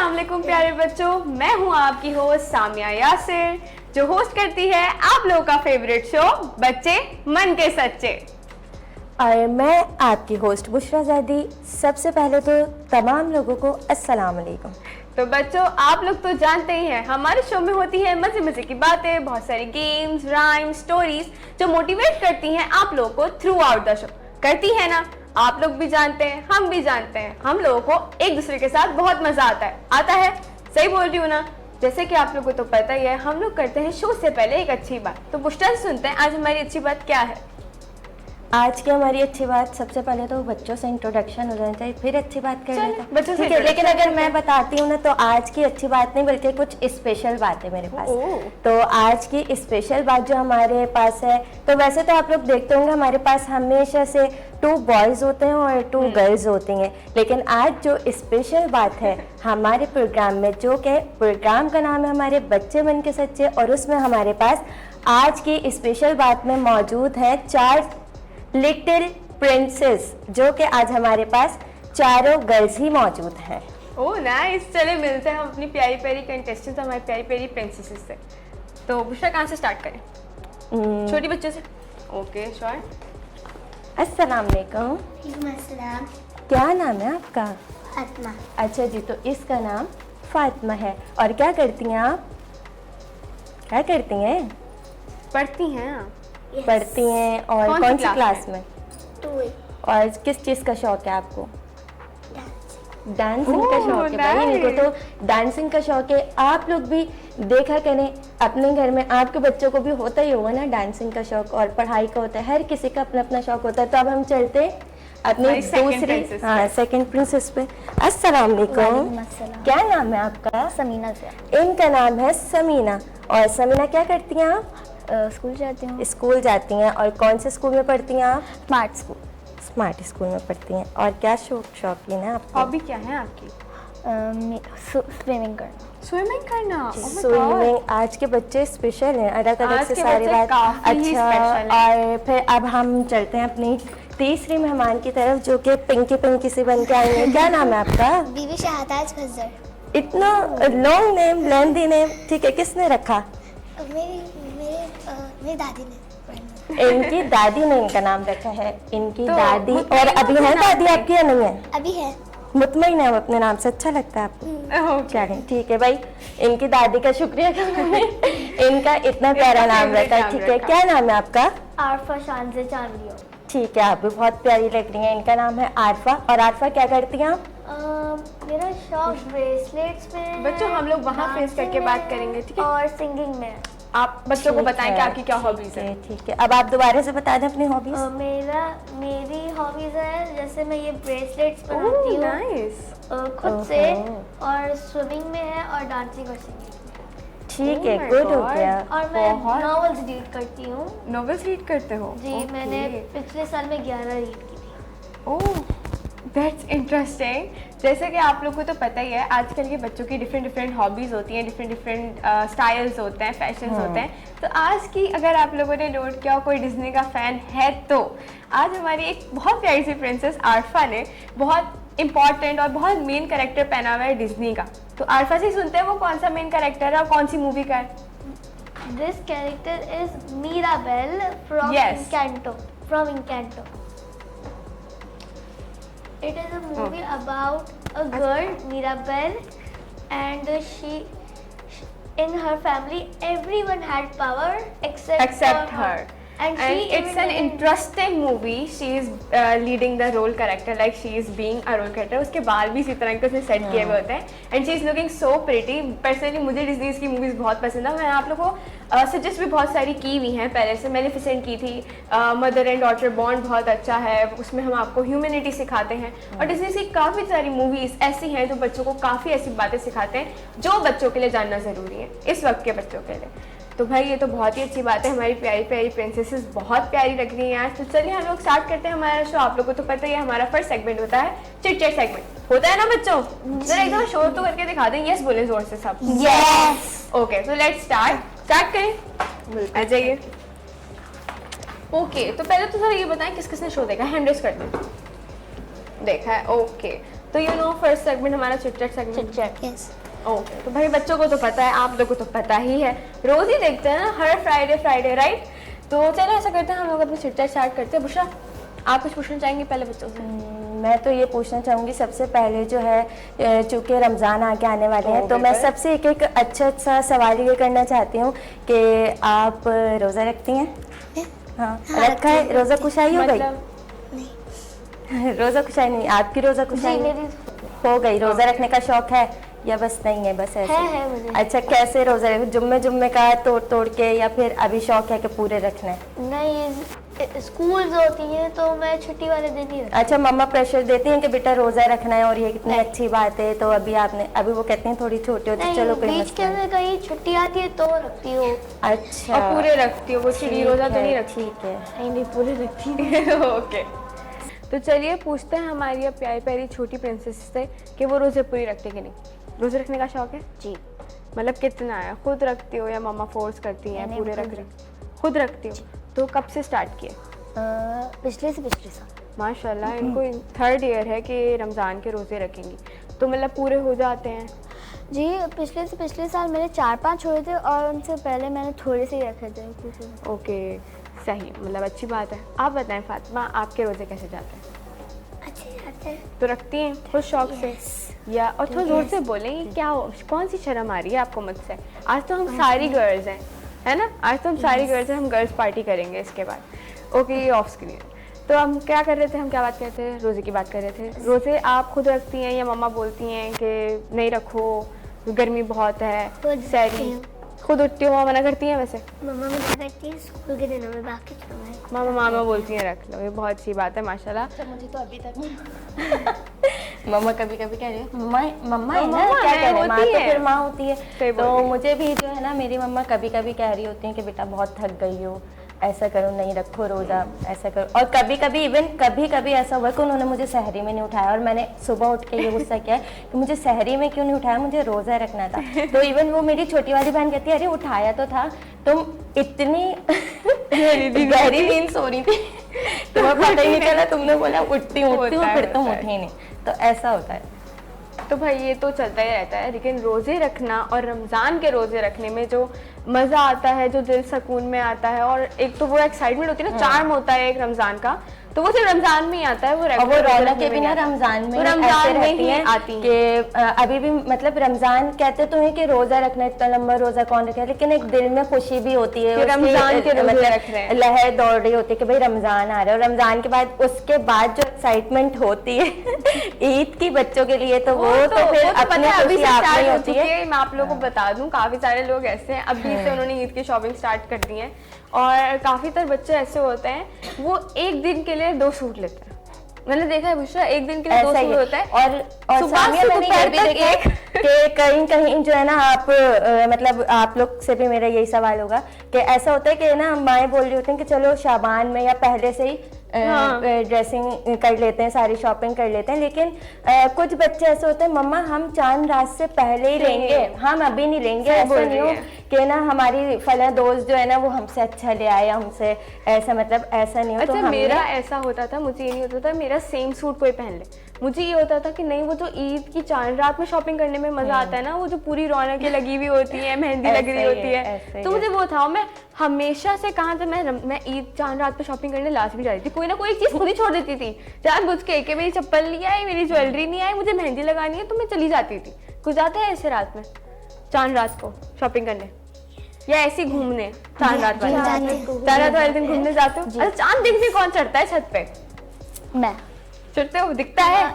अस्सलाम वालेकुम प्यारे बच्चों, मैं हूँ आपकी होस्ट सामिया यासिर, जो होस्ट करती है आप लोगों का फेवरेट शो बच्चे मन के सच्चे। और मैं आपकी होस्ट बुशरा ज़ैदी। सबसे पहले तो तमाम लोगों को अस्सलाम वालेकुम। तो बच्चों, आप लोग तो जानते ही हैं हमारे शो में होती है मजे मजे की बातें, बहुत सारी गेम्स, राइम, स्टोरीज जो मोटिवेट करती हैं आप लोगों को थ्रू आउट द शो। करती है ना? आप लोग भी जानते हैं, हम भी जानते हैं, हम लोगों को एक दूसरे के साथ बहुत मजा आता है। सही बोल रही हूँ ना? जैसे कि आप लोगों को तो पता ही है, हम लोग करते हैं शो से पहले एक अच्छी बात। तो बुशरा से सुनते हैं आज हमारी अच्छी बात क्या है। आज की हमारी अच्छी बात, सबसे पहले तो बच्चों से इंट्रोडक्शन हो जाना चाहिए, फिर अच्छी बात कर लेते हैं। बच्चों से ठीक है, लेकिन अगर मैं बताती हूँ ना तो आज की अच्छी बात नहीं बल्कि कुछ स्पेशल बात है मेरे पास। तो आज की स्पेशल बात जो हमारे पास है, तो वैसे तो आप लोग देखते होंगे हमारे पास हमेशा से 2 बॉयज होते हैं और 2 गर्ल्स होती हैं, लेकिन आज जो स्पेशल बात है हमारे प्रोग्राम में, जो कि प्रोग्राम का नाम है हमारे बच्चे मन के सच्चे, और उसमें हमारे पास आज की स्पेशल बात में मौजूद है 4 लिटिल प्रिंसेस, जो कि आज हमारे पास चारों गर्ल्स ही मौजूद हैं। ओह नाइस, चले मिलते हैं हम अपनी प्यारी प्यारी कंटेस्टेंट्स, हमारी प्यारी प्यारी प्रिंसेसेस से। तो बुशरा कहाँ से स्टार्ट करें? छोटी बच्चों से। Okay sure. अस्सलाम वालेकुम। अस्सलाम। क्या नाम है आपका? फातिमा। अच्छा जी, तो इसका नाम फातिमा है। और क्या करती हैं आप? क्या करती हैं? पढ़ती हैं आप? पढ़ती हैं। और कौन सी क्लास में? 2 और किस चीज़ का शौक है आपको? डांसिंग का शौक है। भाई इनको तो डांसिंग का शौक है। आप लोग भी देखा करें अपने घर में, आपके बच्चों को भी होता ही होगा ना डांसिंग का शौक, और पढ़ाई का होता है, हर किसी का अपना अपना शौक होता है। तो अब हम चलते हैं अपनी दूसरी सेकंड प्रिंसेस पे। अस्सलाम वालेकुम। क्या नाम है आपका? समीना से। इनका नाम है समीना। और समीना क्या करती हैं आप? स्कूल जाती हूँ। स्कूल जाती हैं। और कौन से स्कूल में पढ़ती हैं आप? Smart school. स्मार्ट स्कूल में पढ़ती हैं। और क्या शौकीन है आपको? हॉबी क्या है आपकी? स्विमिंग करना। स्विमिंग करना। स्विमिंग। आज के बच्चे स्पेशल हैं, अलग अलग से सारी बात। अच्छा, और फिर अब हम चलते हैं अपनी तीसरी मेहमान की तरफ, जो कि पिंकी पिंकी से बन के आई है। क्या नाम है आपका? बीबी शाहताज खज्जर। इतना लॉन्ग नेम, लेंथी नेम, ठीक है, किसने रखा? मेरी दादी ने। इनकी दादी ने इनका नाम रखा है। इनकी दादी। और अभी है दादी आपकी या नहीं है? अभी है। मुतमईन है अपने नाम से? अच्छा लगता है आपको? चलें ठीक है भाई, इनकी दादी का शुक्रिया इनका इतना प्यारा नाम रखा है। ठीक है, क्या नाम है आपका? आरफा शानजे चांदियो। ठीक है, आप भी बहुत प्यारी लग रही हैं। इनका नाम है आरफा। और आरफा क्या करती हैं आप? मेरा शौक ब्रेसलेट्स में। बच्चों हम लोग वहाँ फेस करके बात करेंगे, ठीक है? और सिंगिंग में। आप बच्चों को बताएं कि आपकी क्या हॉबीज है। ठीक है, अब आप दोबारा से बता दें अपनी हॉबीज। मेरी हॉबीज है, जैसे मैं ये ब्रेसलेट्स बनाती हूँ नाइस खुद से, और स्विमिंग में है, और डांसिंग और सिंगिंग। ठीक है, गुड हो गया। और मैं नॉवेल्स रीड करती हूँ। नॉवेल्स रीड करते हो? जी, मैंने पिछले साल में 11 रीड की थी। Oh that's interesting. जैसे कि आप लोगों को तो पता ही है, आजकल के बच्चों की डिफरेंट हॉबीज़ होती हैं, डिफरेंट स्टाइल्स होते हैं, फैशंस होते हैं। तो आज की अगर आप लोगों ने नोट किया, कोई डिज्नी का फ़ैन है, तो आज हमारी एक बहुत प्यारी सी प्रिंसेस आरफा ने बहुत इंपॉर्टेंट और बहुत मेन कैरेक्टर पहना हुआ है डिज्नी का। तो आरफा से सुनते हैं वो कौन सा मेन कैरेक्टर है और कौन सी मूवी का है। This character is Mirabel from Encanto. It is a movie about a girl, Mirabelle, and she in her family everyone had power except her. And it's an interesting movie. She is leading the role character, like she is being a role character. उसके बाल भी इसी तरह के उसने set किए हुए होते हैं, and she is looking so pretty. Personally मुझे डिज्नी की मूवीज बहुत पसंद है। मैं आप लोगों को सजेस्ट भी बहुत सारी की हुई हैं पहले से। मैलेफिसेंट की थी, मदर एंड डॉटर बॉन्ड बहुत अच्छा है, उसमें हम आपको ह्यूमैनिटी सिखाते हैं। और डिज्नी की काफ़ी सारी मूवीज ऐसी हैं जो बच्चों को काफ़ी ऐसी बातें सिखाते हैं जो बच्चों के लिए जानना ज़रूरी है, इस वक्त के बच्चों के लिए। तो भाई ये तो बहुत ही अच्छी बात है, हमारी प्यारी प्यारी प्रिंसेसेस बहुत प्यारी लग रही हैं आज। तो चलिए हम लोग स्टार्ट करते हैं हमारा शो। आप लोगों को तो पता ही है हमारा फर्स्ट सेगमेंट होता है चिट चैट सेगमेंट, होता है ना बच्चों? जरा एक दफा शोर तो करके दिखा दें। यस बोले जोर से सब। यस। ओके, तो लेट्स स्टार्ट करें। आ जाइए। ओके, तो पहले तो जरा ये बताएं किस किसने शो देखा है? हैंड रेज कर दें। देखा है, ओके। तो यू नो फर्स्ट सेगमेंट हमारा chit chat segment. Yes. Okay, तो भाई बच्चों को तो पता है, आप लोगों को तो पता ही है, रोज ही देखते हैं ना, हर फ्राइडे राइट। तो चलो ऐसा करते हैं, हम लोग अपनी चिट चैट स्टार्ट करते हैं। बुशरा, आप कुछ पूछना चाहेंगे पहले बच्चों से? मैं तो ये पूछना चाहूँगी सबसे पहले जो है, चूँकि रमज़ान आके आने वाले हैं, तो मैं सबसे एक अच्छा सा सवाल ये करना चाहती हूँ कि आप रोज़ा रखती हैं? हाँ, रखा है। रोज़ा कुशाई हो गई? रोज़ा कुशाई नहीं, आपकी रोज़ा कुशाई मेरी हो गई? रोज़ा रखने का शौक है या बस नहीं है, बस ऐसे? है मुझे। अच्छा, कैसे रोज़ा रख, जुम्मे का तोड़ के, या फिर अभी शौक है कि पूरे रखना है? नहीं, स्कूल होती है तो मैं छुट्टी वाले दिन ही रखती अच्छा, मम्मा प्रेशर देती हैं कि बेटा रोज़ा रखना है और ये कितनी अच्छी बात है, तो अभी वो कहते हैं थोड़ी छोटी होती, हूँ। चलो नहीं, कोई बीच के मसला नहीं। अंदर कहीं छुट्टी आती है तो रखती हूँ। अच्छा, और पूरे रखती हो? वो चिड़ी रोज़ा तो नहीं रखती? ठीक है। नहीं पूरे रखती हूँ। ओके, तो चलिए पूछते हैं हमारी अब प्यारी प्यारी छोटी प्रिंसेस से कि वो रोज़े पूरी रखती कि नहीं। रोज़े रखने का शौक है जी। मतलब कितना है? खुद रखती हो या मम्मा फोर्स करती हैं नहीं, पूरे खुद रख रही? खुद रखती हो। तो कब से स्टार्ट किए? पिछले साल। माशाल्लाह, इनको 3rd ईयर है कि रमज़ान के रोज़े रखेंगी, तो मतलब पूरे हो जाते हैं? जी, पिछले साल मेरे 4-5 हुए थे और उनसे पहले मैंने थोड़े से ही रखे थे। ओके, सही, मतलब अच्छी बात है। आप बताएं फातिमा, आपके रोज़े कैसे जाते हैं? अच्छे जाते हैं। तो रखती हैं खुद शौक से या? और थोड़ा जोर से बोलें, ये क्या कौन सी शर्म आ रही है आपको मुझसे? आज तो हम सारी गर्ल्स हैं, है ना? आज तो हम सारी गर्ल्स हैं, हम गर्ल्स पार्टी करेंगे इसके बाद। ओके, ये ऑफ स्क्रीन। तो हम क्या कर रहे थे, हम क्या बात कर रहे थे? रोज़े की बात कर रहे थे। रोज़े आप खुद रखती हैं या मम्मा बोलती हैं कि नहीं रखो, गर्मी बहुत है? सैरी खुद उठती हो? मना करती हैं वैसे? मम्मा मुझे करती है स्कूल के दिनों में, बाकी मामा बोलती हैं रख लो, ये बहुत अच्छी बात है माशाल्लाह। मुझे तो अभी तक मम्मा कभी कभी कह रही है, मम्मा है ना, मम्मा क्या है, कह रहे हैं, माँ होती तो है। फिर माँ होती है। सही बोल तो रही है। मुझे भी जो है ना, मेरी मम्मा कभी कभी कह रही होती है कि बेटा बहुत थक गई हो, ऐसा करो, नहीं रखो रोज़ा, ऐसा करो। और कभी कभी ऐसा हुआ कि उन्होंने मुझे सहरी में नहीं उठाया और मैंने सुबह उठ के ये गुस्सा किया कि मुझे सहरी में क्यों नहीं उठाया, मुझे रोज़ा रखना था। तो इवन वो मेरी छोटी वाली बहन कहती है, अरे उठाया तो था, तुम इतनी गहरी नींद सो रही थी, तुम्हें पता ही नहीं चला, तुमने बोला उठती हूँ, फिर तुम उठी नहीं। तो ऐसा होता है। तो भाई ये तो चलता ही रहता है, लेकिन रोज़े रखना और रमज़ान के रोज़े रखने में जो मज़ा आता है, जो दिल सुकून में आता है, और एक तो वो एक्साइटमेंट होती है ना, चार्म होता है एक रमज़ान का, तो वो सिर्फ रमज़ान में ही आता है। वो रौनक के बिना रमज़ान में रमज़ान में ही आती है कि अभी भी मतलब रमज़ान कहते तो हैं कि रोज़ा रखना, इतना लंबा रोज़ा कौन रखे, लेकिन एक दिल में खुशी भी होती है, रमज़ान के रोज़े रख रहे हैं, लहर दौड़ रही होती है कि भाई रमज़ान आ रहा है। और रमज़ान के बाद उसके बाद जो एक्साइटमेंट होती है ईद की बच्चों के लिए, तो वो तो फिर अपने खुशी आप में होती है। मैं आप लोगों को बता दूं, काफ़ी सारे लोग ऐसे हैं अभी से उन्होंने ईद की शॉपिंग स्टार्ट कर दी है, और काफ़ी तरह बच्चे ऐसे होते हैं वो एक दिन के लिए 2 सूट लेते हैं। मैंने देखा है बुशरा, एक दिन के लिए 2 सूट होता है। और सामिया, मैंने ये भी देखा है कि कहीं जो है ना, आप मतलब आप लोग से भी मेरा यही सवाल होगा कि ऐसा होता है कि ना, माएँ बोल रही होती हैं कि चलो शाबान में या पहले से ही ड्रेसिंग कर लेते हैं, सारी शॉपिंग कर लेते हैं, लेकिन कुछ बच्चे ऐसे होते हैं, मम्मा हम चांद रात से पहले ही लेंगे, हम अभी नहीं लेंगे। ऐसा नहीं हो कि ना हमारी फला दोस्त जो है ना वो हमसे अच्छा ले आया, हमसे ऐसा, मतलब ऐसा नहीं हो। अच्छा, तो मेरा ऐसा होता था, मुझे ये नहीं होता था मेरा सेम सूट कोई पहन ले, मुझे ये होता था कि नहीं, वो जो ईद की चांद रात में शॉपिंग करने में मजा आता है ना, वो जो पूरी रौनकें लगी हुई होती है, मेहंदी लग रही होती है, तो मुझे वो था। मैं हमेशा से कहा था, मैं ईद चांद रात पे शॉपिंग करने लास्ट भी जा रही थी, कोई ना कोई चीज़ खुद ही छोड़ देती थी जानबूझ के, कि मेरी चप्पल नहीं आई, मेरी ज्वेलरी नहीं आई, मुझे मेहंदी लगानी है, तो मैं चली जाती थी। कुछ जाते हैं ऐसे रात में, चांद रात को शॉपिंग करने, या ऐसे घूमने चांद रात वाले दिन घूमने जाते हो? अरे चांद देखने कौन चढ़ता है छत पे? मैं चढ़ते हो, दिखता है।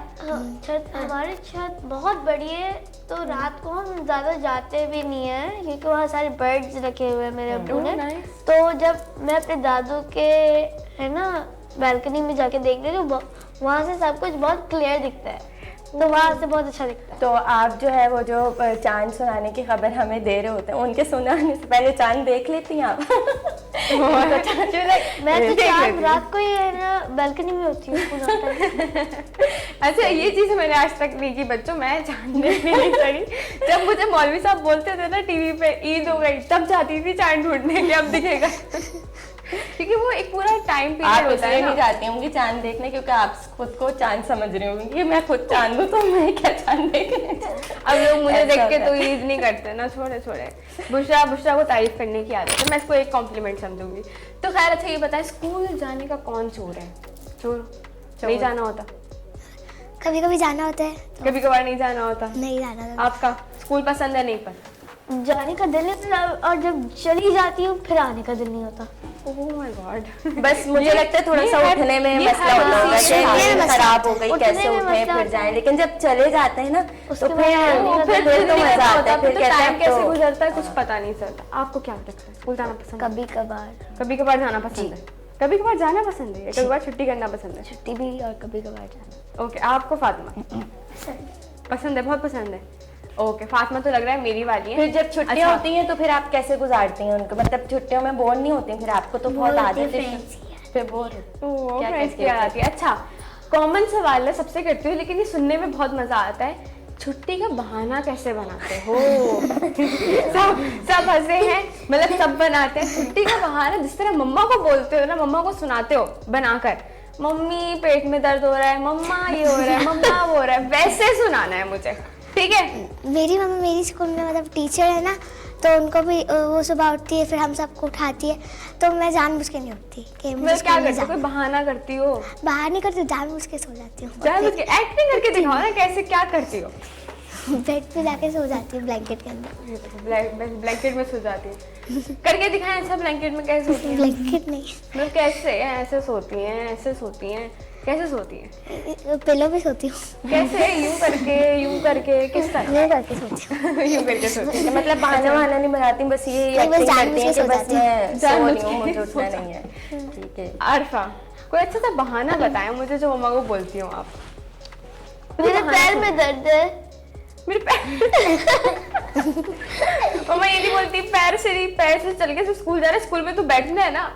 छत, हमारी छत बहुत बड़ी है, तो रात को हम ज्यादा जाते भी नहीं है क्योंकि वहाँ सारे बर्ड्स रखे हुए हैं मेरे अब्बू ने। तो जब मैं अपने दादू के है ना बालकनी में जाके देख रही हूँ, वहाँ से सब कुछ बहुत क्लियर दिखता है, तो वहाँ से बहुत अच्छा दिखता है। तो आप जो है वो जो चांद सुनाने की खबर हमें दे रहे होते हैं, उनके सुनाने से पहले चांद देख लेती हैं आप? मैं तो चांद रात को ही है ना बालकनी में होती हूँ। अच्छा, ये चीज़ मैंने आज तक नहीं की बच्चों, मैं चांद देखने नहीं चली। जब मुझे मौलवी साहब बोलते थे ना टीवी पे ईद हो गई, तब जाती थी चांद ढूंढने के, अब दिखेगा। क्योंकि वो एक पूरा टाइम पीरियड आप होता है इसलिए ना। नहीं जाती होंगी चांद देखने क्योंकि आप खुद को चांद समझ रही होंगी कि मैं खुद चांद हूँ तो मैं क्या चांद देखने अब लोग मुझे ऐसा देख के होता तो है। ईद नहीं करते ना, छोड़े। बुशरा को तारीफ करने की आदत है, मैं इसको एक कॉम्प्लीमेंट समझूंगी। तो खैर अच्छा ये बताए, स्कूल जाने का कौन चोर है? चोर नहीं जाना होता, कभी कभी जाना होता है, कभी कभार नहीं जाना होता। नहीं जाना होता। आपका स्कूल पसंद है नहीं पसंद? जाने का दिल नहीं होता और जब चली जाती हूँ फिर आने का दिल नहीं होता। Oh my God. बस मुझे लगता है थोड़ा सा उठने में मसला होता होगा कि नींद खराब हो गई, कैसे उठे फिर जाएं, लेकिन जब चले जाते हैं ना तो फिर तो मजा आता है, फिर कहते टाइम हैं कैसे तो गुजरता है कुछ पता नहीं चलता। आपको क्या लगता है, स्कूल जाना पसंद है? कभी कभार कभी कभार जाना पसंद है? कभी कभार जाना पसंद है, कभी कभार छुट्टी करना पसंद है? छुट्टी भी और कभी कभार जाना। ओके, आपको फातिमा पसंद है? बहुत पसंद है। ओके, फातिमा तो लग रहा है मेरी वाली है। फिर जब छुट्टियां अच्छा। होती हैं तो फिर आप कैसे गुजारती हैं उनको, मतलब छुट्टियों में बोर नहीं होती? फिर आपको तो बहुत आदत है, फिर बोर क्या फ्रेंड्स की कहती याद आती है। अच्छा, कॉमन सवाल है, सबसे करती हूँ लेकिन ये सुनने में बहुत मजा आता है। छुट्टी का बहाना कैसे बनाते हो? सब हंसे हैं, मतलब सब बनाते हैं। छुट्टी का बहाना जिस तरह मम्मा को बोलते हो ना, मम्मा को सुनाते हो बनाकर, मम्मी पेट में दर्द हो रहा है, मम्मा ये हो रहा है, मम्मा वो हो रहा है, वैसे सुनाना है मुझे, ठीक है? मेरी मम्मी मेरी स्कूल में मतलब टीचर है ना, तो उनको भी वो सुबह उठती है फिर हम सबको उठाती है, तो मैं जानबूझ के नहीं उठती कि मुझे मैं क्या स्कूल में करती हूँ? जाना। कोई बहाना करती हो? बाहर नहीं करती, जानबूझ के सो जाती हूँ। जानबूझ के एक्टिंग करके दिखाओ ना, कैसे क्या करती हो? बेड पे जाके सो जाती हूँ ब्लैंकेट के अंदर। ब्लैंकेट में सो जाती है, करके दिखाएं ऐसा। ब्लैंकेट में कैसे सोती हैं? ब्लैंकेट नहीं, मतलब कैसे? ऐसे सोती हैं, ऐसे सोती हैं, कैसे सोती हैं? पिलो पे सोती हूँ। कैसे? यूं करके किस तरह? ये करके सोती हूँ। यूं करके सोती हैं। मतलब बहाना वहाना नहीं बनाती, बस ये नहीं, बस एक्टिंग जानबूझ करती हैं के कि सो बस जाती हूँ। मैं सो जानबूझ रही हूँ, के मुझे उठना नहीं है। ठीक है। आरफा, कोई अच्छा सा बहाना बताएं मुझे जो मम्मा को बोलती हो आप। मेरे पैर में दर्द है। मेरे पैर मम्मा ये नहीं बोलती पैर से चल के स्कूल जा रहे, स्कूल में तो बैठना है ना,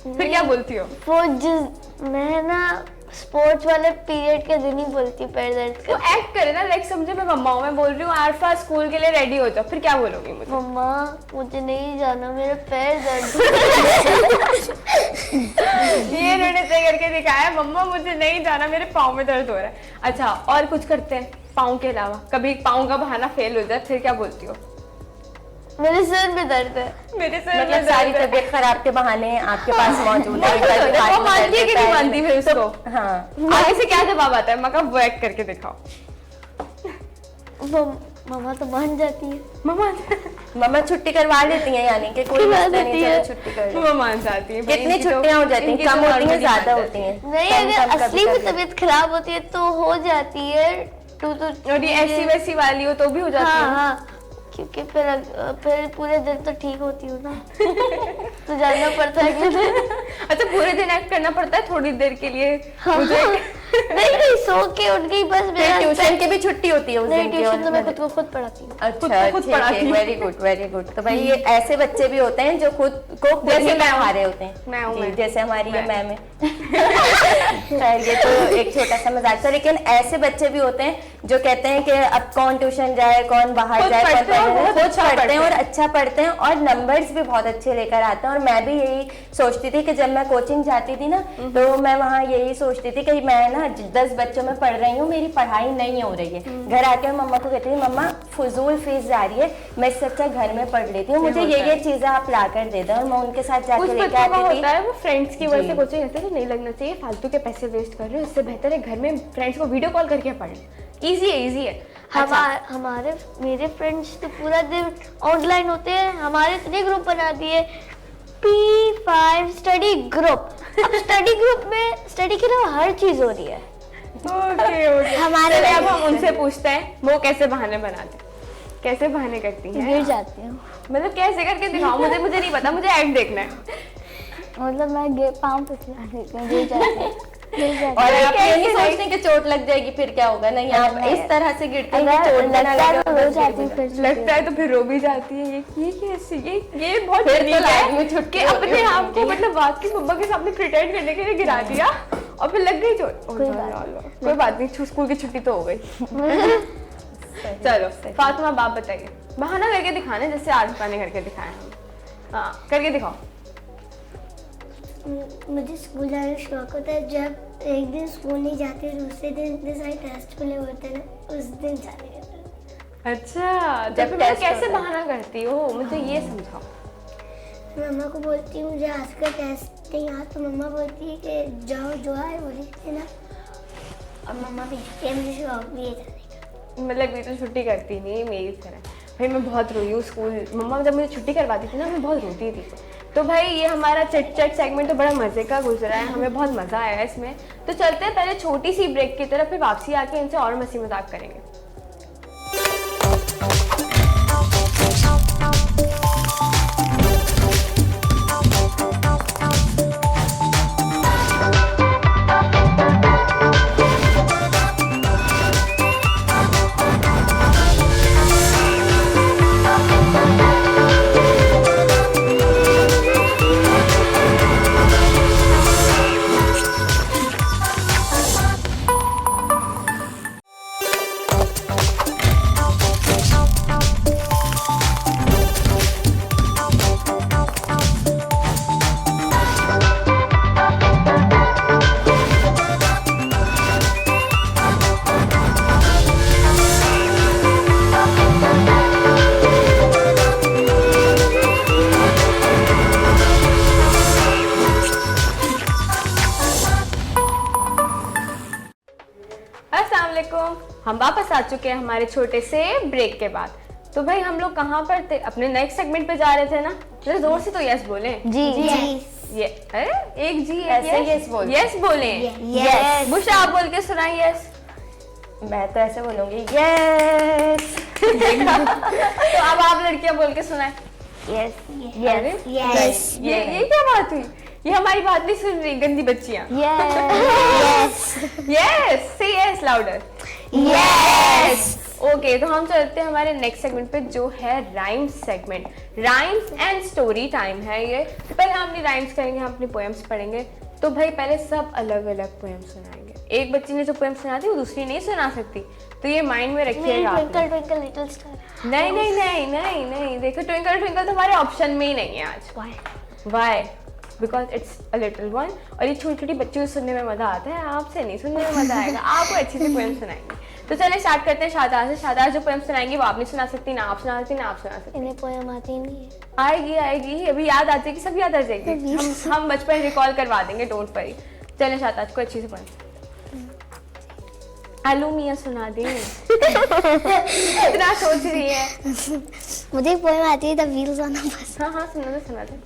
फिर क्या बोलती हो? वो जिस मैं ना स्पोर्ट्स वाले पीरियड के दिन ही बोलती पैर दर्द तो का। एक्ट करे ना, लाइक समझे मैं मम्मा हूँ, मैं बोल रही हूँ आरफा स्कूल के लिए रेडी हो जाओ, फिर क्या बोलोगी मुझे? मम्मा मुझे नहीं जाना, मेरे पैर दर्द। ये इन्होंने तय करके दिखाया, मम्मा मुझे नहीं जाना, मेरे पाँव में दर्द हो रहा है। अच्छा, और कुछ करते हैं पाँव के अलावा? कभी पाँव का बहाना फेल हो जाए फिर क्या बोलती हो? मेरे सर में दर्द है। मेरे सर मतलब में सारी दर्द है। तबीयत खराब के बहाने आपके पास मौजूद है। वो मानती है कि नहीं मानती फिर उसको? हाँ, आगे से क्या जवाब आता है? मका वो एक्ट करके दिखाओ। मम्मा तो मान जाती है। मम्मा मम्मा छुट्टी करवा लेती हैं, यानी कि कोई करवा मसला नहीं, देती है। चलो छुट्टी कर लो। वो मान जाती है। कितनी छुट्टियां हो जाती हैं? कम होती हैं, ज्यादा होती हैं? नहीं, कम अगर असली में कभी-कभी। तबीयत खराब होती है तो हो जाती है टू तो। और ये ऐसी वैसी वाली हो तो भी हो जाती हाँ है? हाँ, क्योंकि फिर पूरे दिन तो ठीक होती हूँ ना। तो जानना पड़ता है कि अच्छा, पूरे दिन एक्ट करना पड़ता है थोड़ी देर के लिए मुझे? नहीं सो के उठ गई बस। मेरा ट्यूशन की भी छुट्टी होती है उस नहीं, दिन की? ट्यूशन तो मैं खुद को खुद पढ़ाती हूँ। अच्छा, खुद ठीक पढ़ाती है, हूँ। Very good very good. तो भाई ये ऐसे बच्चे भी होते हैं जो खुद को खुद जैसे ही मैं पढ़ा हूँ। रहे होते हैं। मैं हूँ, जी, मैं। जैसे हमारी ये मैं। मैम है। खैर, ये तो एक छोटा सा मजाक था, लेकिन ऐसे बच्चे भी होते हैं जो कहते हैं कि अब कौन ट्यूशन जाए, कौन बाहर खुद जाए, कौन पढ़ते हैं और पढ़ने बहुत खुद अच्छा पढ़ते पढ़ते हैं और हैं। अच्छा पढ़ते हैं और नंबर्स भी बहुत अच्छे लेकर आते हैं। और मैं भी यही सोचती थी कि जब मैं कोचिंग जाती थी ना, तो मैं वहाँ यही सोचती थी कि मैं ना 10 बच्चों में पढ़ रही हूँ, मेरी पढ़ाई नहीं हो रही है। घर आके मैं मम्मा को कहती थी, मम्मा फजूल फीस जा रही है, मैं इससे अच्छा घर में पढ़ लेती हूँ, मुझे ये चीजें आप ला कर दे दें। और मैं उनके साथ कुछ जाके लेके बच्चों का आती होता थी। है वो फ्रेंड्स की वजह से जी। कोचिंग जाते हैं तो नहीं लगना चाहिए, फालतू के पैसे वेस्ट कर रहे हो, इससे बेहतर है घर में फ्रेंड्स को वीडियो कॉल करके पढ़ लो। इजी है। अच्छा, हमारे मेरे फ्रेंड्स तो पूरा दिन ऑनलाइन होते हैं। हमारे इतने ग्रुप बना दिए, P5 स्टडी ग्रुप। अब स्टडी ग्रुप में स्टडी के अलावा हर चीज हो रही है। ओके। हमारे चलिए अब हम उनसे पूछते हैं वो कैसे बहाने बनाते हैं, कैसे बहाने करती हैं? गिर जाती हूँ, मतलब कैसे करके दिखाओ मुझे नहीं पता, मुझे एक्ट देखना है। मतलब मैं पाँव पे चला देती हूँ, गिर जाती हूँ। और आप ये नहीं सोचते कि चोट लग जाएगी फिर क्या होगा? नहीं, आप इस तरह से गिरते हैं कि चोट ना लगे और बस गिर जाए। लगता है तो फिर रो भी जाती है। ये कैसे? ये बहुत फिर तो unique लाइफ में है छुट्टी कि होगी अपने आप को उनकी। मतलब बात की मम्मा के सामने प्रिटेंड करने के लिए गिरा दिया और फिर लग गई चोट। कोई बात नहीं, स्कूल की छुट्टी तो हो गई। चलो फातिमा, बाप बताइए, बहाना करके दिखाने जैसे आरिफा ने करके दिखाया। हाँ, करके दिखाओ। मुझे स्कूल जाने का शौक होता है। जब एक दिन स्कूल नहीं जाते दूसरे दिन इतने सारे टेस्ट खुले होते हैं ना, उस दिन जाने का। अच्छा, जब जब फिर टेस्ट कैसे होता है। बहाना करती हो, मुझे ये समझाओ। मम्मा को बोलती हूँ मुझे आज का टेस्ट नहीं आता, तो मम्मा बोलती है कि जाओ जो आए वो लिख देना, और मम्मा भी ये मुझे शौक भी है जाने का। मतलब ये तो छुट्टी करती नहीं मेरी तरह। भाई मैं बहुत रोई हूँ स्कूल, मम्मा जब मुझे छुट्टी करवाती थी ना मैं बहुत रोती थी। तो भाई ये हमारा चिट चैट सेगमेंट तो बड़ा मज़े का गुजरा है, हमें बहुत मज़ा आया है इसमें। तो चलते हैं पहले छोटी सी ब्रेक की तरफ, फिर वापसी आके इनसे और मस्ती मजाक करेंगे। अस्सलाम वालेकुम, हम वापस आ चुके हैं हमारे छोटे से ब्रेक के बाद। तो भाई हम लोग कहाँ पर थे, अपने नेक्स्ट सेगमेंट पे जा रहे थे ना। जरा जोर से तो यस बोले। जी ये अरे एक जी ऐसे yes बोलते हैं। यस बोले। यस। बुशा आप बोल के सुनाई यस। मैं तो ऐसे बोलूंगी यस। तो अब आप लड़कियां बोल के सुनाए। यस अरे, यस ये क्या बात हुई, ये हमारी बात नहीं सुन रही गंदी बच्चियां। यस यस से यस लाउडर। यस। ओके, तो हम चलते हैं हमारे नेक्स्ट सेगमेंट पे जो है rhymes segment. Rhymes and story time है ये। तो पहले हम अपनी राइम्स करेंगे, हम अपनी पोएम्स पढ़ेंगे। तो भाई पहले सब अलग अलग पोएम सुनाएंगे। एक बच्ची ने जो पोएम सुनाती वो दूसरी नहीं सुना सकती, तो ये माइंड में रखिएगा आप ट्विंकल लोग। Twinkle little star. नहीं नहीं नहीं नहीं नहीं, देखो ट्विंकल ट्विंकल तो हमारे ऑप्शन में ही नहीं है आज। Why? Because it's a little one, और ये छोटी छोटी बच्चों से सुनने में मजा आता है, आपसे नहीं सुनने में मजा आएगा। आपको अच्छी सी पोएम सुनाएंगे। तो चलिए स्टार्ट करते हैं शादाब से। शादाब जो पोएम सुनाएंगी वो आप नहीं सुना सकती, ना आप सुना सकती ना आप सुना सकती। इन्हें पोएम आती नहीं है। आएगी आएगी, अभी याद आ जाएगी, सब याद आ जाएगी। हम बचपन रिकॉल करवा देंगे, डोंट वरी। चलिए शादाब को अच्छी से पोएम। आलू मियाँ सुना दे। इतना सोच रही है। मुझे एक पोएम आती है द व्हील्स ऑन अ बस। हाँ हाँ सुना दे।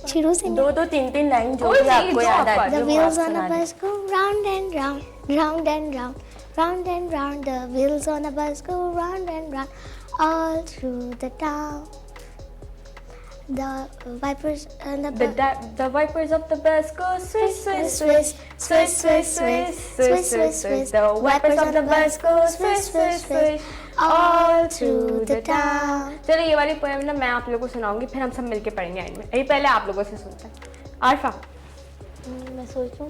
शुरू से दो दो तीन तीन लाइन जो कोई भी नहीं, आपको जो याद आपको आती The है वो आप wheels on सुना a दें। bus go round and round, round and round, round and round. The wheels on a bus go round and round, all through the town. The vipers and The wipers of the bus go swish, swish, swish, swish, swish, swish, swish, swish, swish. The wipers of the bus go swish, swish, swish, all through the town. चलो ये वाली poem ना मैं आप लोगों को सुनाऊंगी, फिर हम सब मिलके पढ़ेंगे एंड में। ये पहले आप लोगों से सुनते हैं। आरफा मैं सोचूं।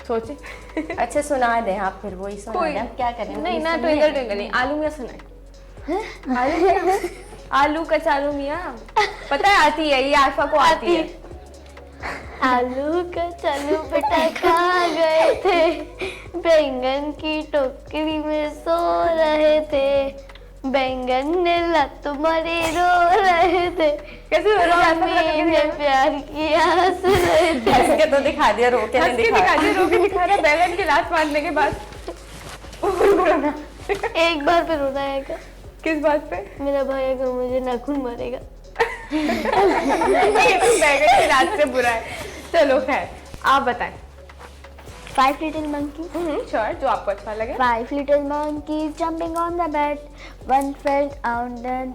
सोचे। अच्छा सुना दें आप, फिर वही सुना कोई दें। अब क्या करें? नहीं ना, ट्विंकल ट्विंकल नहीं, आलू मियाँ सुनाए। आलू मियाँ, आलू कचालू मियाँ पता है आती है, ये आरफा को आती है। आलू का चालू बेटा खा गए थे, बैंगन की टोकरी में सो रहे थे, बैंगन ने लत मारे रो रहे थे, कैसे हो रहा मम्मी ने प्यार किया हंस रहे थे। हंस के तो दिखा दिया, रो के नहीं दिखा। रो के दिखा रहा, बैगन की लात मारने के बाद। एक बार फिर रोना आएगा, किस बात पे? मेरा भाई अगर मुझे नाखून मारेगा। ये तो बैगन की लात से बुरा है। चलो खैर आप बताएं। 5 little monkeys. श्योर, जो आपको अच्छा लगे। 5 little monkeys jumping on the bed. One fell down and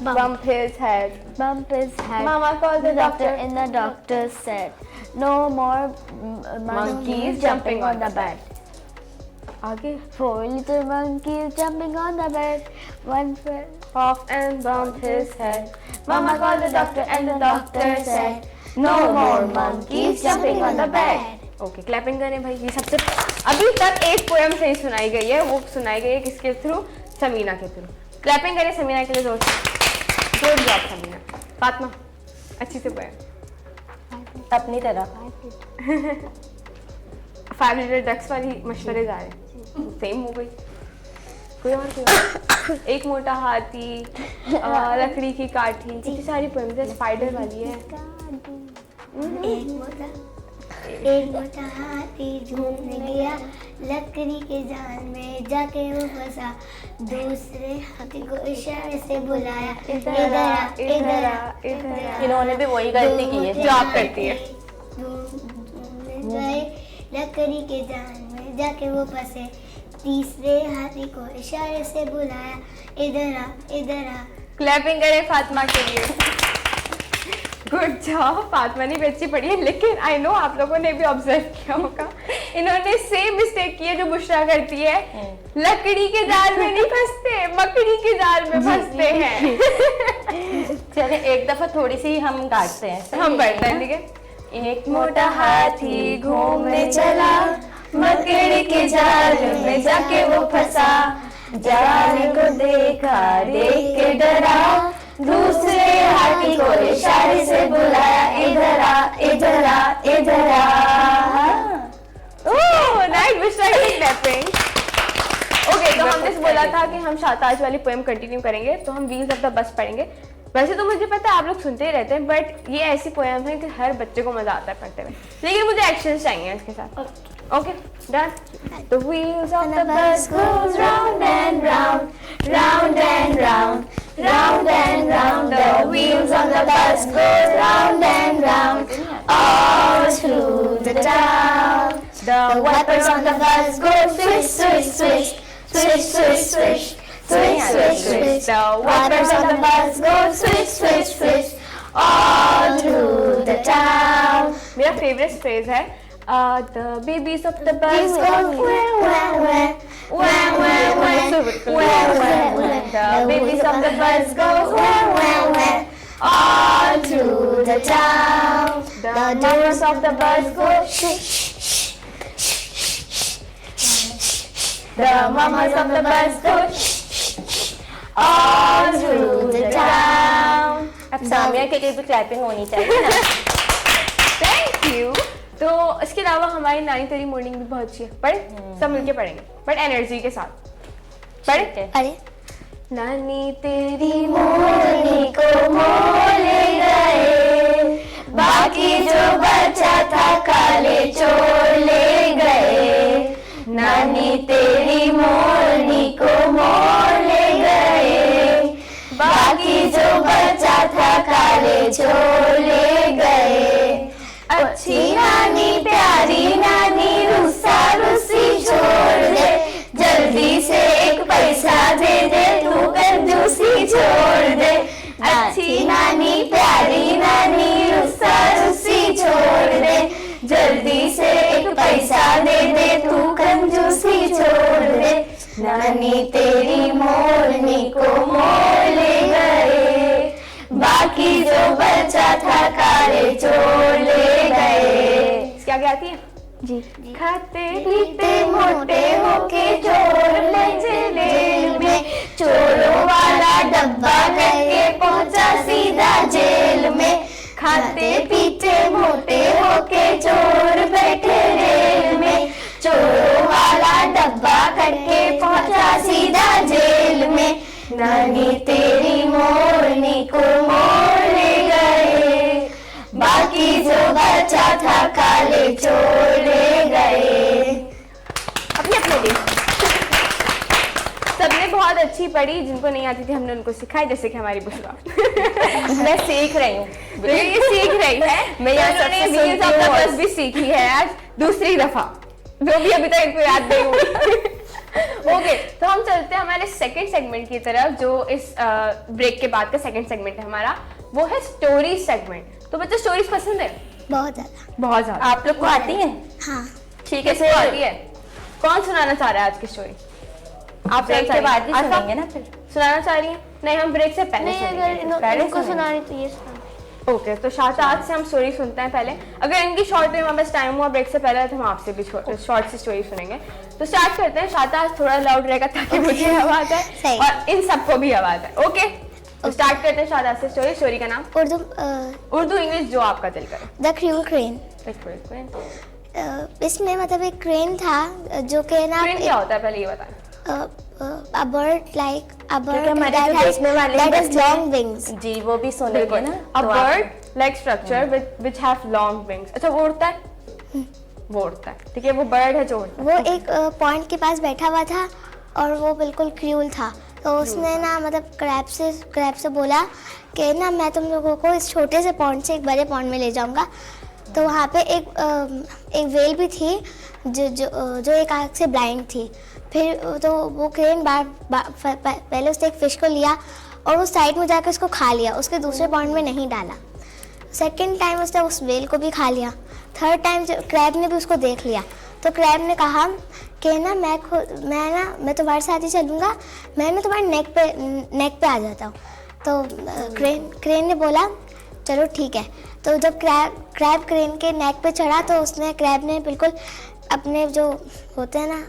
Bump his head. bumped his head. Mama called the doctor. and the doctor said, "No more monkeys jumping on the bed." आगे 4 little monkeys jumping on the bed. One fell off and bumped his head. Mama called the doctor and the doctor said, "No more monkeys jumping on the bed." Okay, clapping करें भाई। ये सबसे अभी तक एक poem सही सुनाई गई है, वो सुनाई गई है किसके थ्रू? समीना के थ्रू। क्लैपिंग करें समीना के लिए, जोर से। Good job Samina. फातिमा अच्छी से पोएम। अपनी तरह। 5 लीटर डक्स वाली मशवरे जा रहे हैं, सेम हो गई। कोई और? एक मोटा हाथी, लकड़ी की काठी, कितनी सारी पोएम्स है। स्पाइडर वाली है। एक मोटा हाथी झूमने गया, लकड़ी के जाल में जाके वो फंसा, दूसरे हाथी को इशारे से बुलाया, इधर आ, इधर आ, इधर आ। इन्होंने भी वही गलती की है जो आप करती है। गए लकड़ी के जाल में जाके वो फंसे, तीसरे हाथी को इशारे से बुलाया, इधर आ, इधर आ। क्लैपिंग करें फातिमा के लिए। Good job. फातिमा ने भी अच्छी पढ़ी है, लेकिन आई नो आप लोगों ने भी ऑब्जर्व किया होगा, इन्होंने सेम मिस्टेक की है जो बुशरा करती है। लकड़ी के जाल में नहीं फंसते, मकड़ी के जाल में फंसते हैं। चले एक दफा थोड़ी सी हम गाते हैं। हम बढ़ते हैं, ठीक है। एक मोटा हाथी घूमने चला, मकड़ी के जाल में जाके वो फंसा, जाने को देखा, देख के डरा, दूसरे हाथी को इशारे से बुलाया, इधर आ, इधर आ, इधर आ। ओह नाइस, बुशरा की क्लैपिंग। ओके, तो हमने बोला था कि हम शाताज वाली पोएम कंटिन्यू करेंगे, तो हम व्हील्स ऑफ द बस पढ़ेंगे। वैसे तो मुझे पता है आप लोग सुनते ही रहते हैं, बट ये ऐसी पोएम है कि हर बच्चे को मजा आता है पढ़ते हुए, लेकिन मुझे एक्शन चाहिए इसके साथ। Okay done. The wheels of the bus goes round and round, round and round, round and round. The wheels of the bus goes round and round, all through the town. The wipers on the bus go swish, swish, swish, swish, swish, swish, swish, swish, swish. The wipers on the bus go swish, swish, swish, all through the town. मेरा favorite phrase है, the babies of the bus go wah, wah, wah, wah, wah, wah, wah, wah, wah. The babies of the bus go wah, wah, wah, all through the town. The doors of the bus go shh, shh, the mamas of the bus go shh, all through the town. अब सामिया के लिए भी clapping होनी चाहिए ना। Thank you. तो इसके अलावा हमारी नानी तेरी मॉर्निंग भी बहुत अच्छी है, पढ़े सब मिलके पढ़ेंगे, बट एनर्जी के साथ पढ़े। अरे नानी तेरी मॉर्निंग को मोले गए, बाकी जो बचा था काले चोर ले गए। नानी तेरी मॉर्निंग को मोले गए, बाकी जो बचा था काले चोर ले गए। अच्छी नानी प्यारी नानी रुस्सा रुस्सी छोड़ दे, जल्दी से एक पैसा दे दे तू कंजूसी छोड़ दे। अच्छी नानी प्यारी नानी रुस्सा रुस्सी छोड़ दे, जल्दी से एक पैसा दे दे तू कंजूसी छोड़ दे। नानी तेरी मोरनी को मोल ले गए, बाकी जो बचा था काले चोर ले गए। क्या क्या आती है जी? खाते पीते मोटे होके चोर बचे जेल में, चोरों वाला डब्बा करके पहुंचा सीधा जेल में। खाते पीते मोटे होके चोर बैठे रेल में, चोरों वाला डब्बा करके पहुंचा सीधा जेल में। नानी तेरी मोरनी को मोर ले गए, बाकी जो बचा था काले चोर ले गए। अपने अपने लिए सबने बहुत अच्छी पढ़ी, जिनको नहीं आती थी हमने उनको सिखाई, जैसे कि हमारी बुशरा। मैं सीख रही हूँ, ये सीख रही है। मैं यहाँ सबसे व्हील्स ऑफ द बस भी सीखी है आज दूसरी दफा, जो भी अभी तक इनको याद नहीं हुई। ओके, तो हम चलते हैं हमारे सेकंड सेगमेंट की तरफ, जो इस ब्रेक के बाद का सेकंड सेगमेंट है हमारा, वो है स्टोरी सेगमेंट। तो बच्चों स्टोरीज पसंद है? बहुत ज्यादा। बहुत ज्यादा। आप लोग को आती है? हाँ ठीक है, किसको आती है? कौन सुनाना चाह रहा है आज की स्टोरी? आप ब्रेक के बाद ही सुनेंगे ना फिर। सुनाना चाह रही है? नहीं, हम ब्रेक से पहले नहीं, सुनेंगे। अगर इनको सुनानी तो ये सुना। ओके, तो शाताज से हम स्टोरी सुनते हैं पहले। अगर इनकी शॉर्ट में हमारे पास टाइम हुआ ब्रेक से पहले, तो हम आपसे भी शॉर्ट सी स्टोरी सुनेंगे। तो स्टार्ट करते हैं। शाताज थोड़ा लाउड रहेगा ताकि मुझे आवाज आए सही। और इन सबको भी आवाज आए। ओके तो स्टार्ट करते हैं शादाब से स्टोरी का नाम उर्दू इंग्लिश जो आपका दिल करे। The cruel crane. इसमें मतलब एक क्रेन था जो कि ना क्रेन क्या होता है पहले ये बताएं। a bird like a bird हमारे that जो has देखने वाले that has बच्चे long wings। जी वो भी सुनेंगे ना। A तो आप- bird like structure which have long wings। अच्छा वो उड़ता है? वो उड़ता है, ठीक है, वो बर्ड है जो उड़ता है। वो एक पॉइंट के पास बैठा हुआ था और वो बिल्कुल क्रूल था। तो उसने ना मतलब क्रैब से बोला कि ना मैं तुम लोगों को इस छोटे से पॉन्ड से एक बड़े पॉन्ड में ले जाऊंगा। तो वहाँ पे एक वेल भी थी जो एक आँख से ब्लाइंड थी। फिर तो वो क्रेन पहले उसने एक फिश को लिया और उस साइड में जाकर उसको खा लिया, उसके दूसरे पॉन्ड में नहीं डाला। सेकंड टाइम उसने उस वेल को भी खा लिया। थर्ड टाइम क्रैब ने भी उसको देख लिया। तो क्रैब ने कहा कि ना मैं तुम्हारे साथ ही चलूँगा, मैं ना तुम्हारे नेक पे आ जाता हूँ। तो क्रेन ने बोला चलो ठीक है। तो जब क्रैब क्रेन के नेक पे चढ़ा तो क्रैब ने बिल्कुल अपने जो होते हैं ना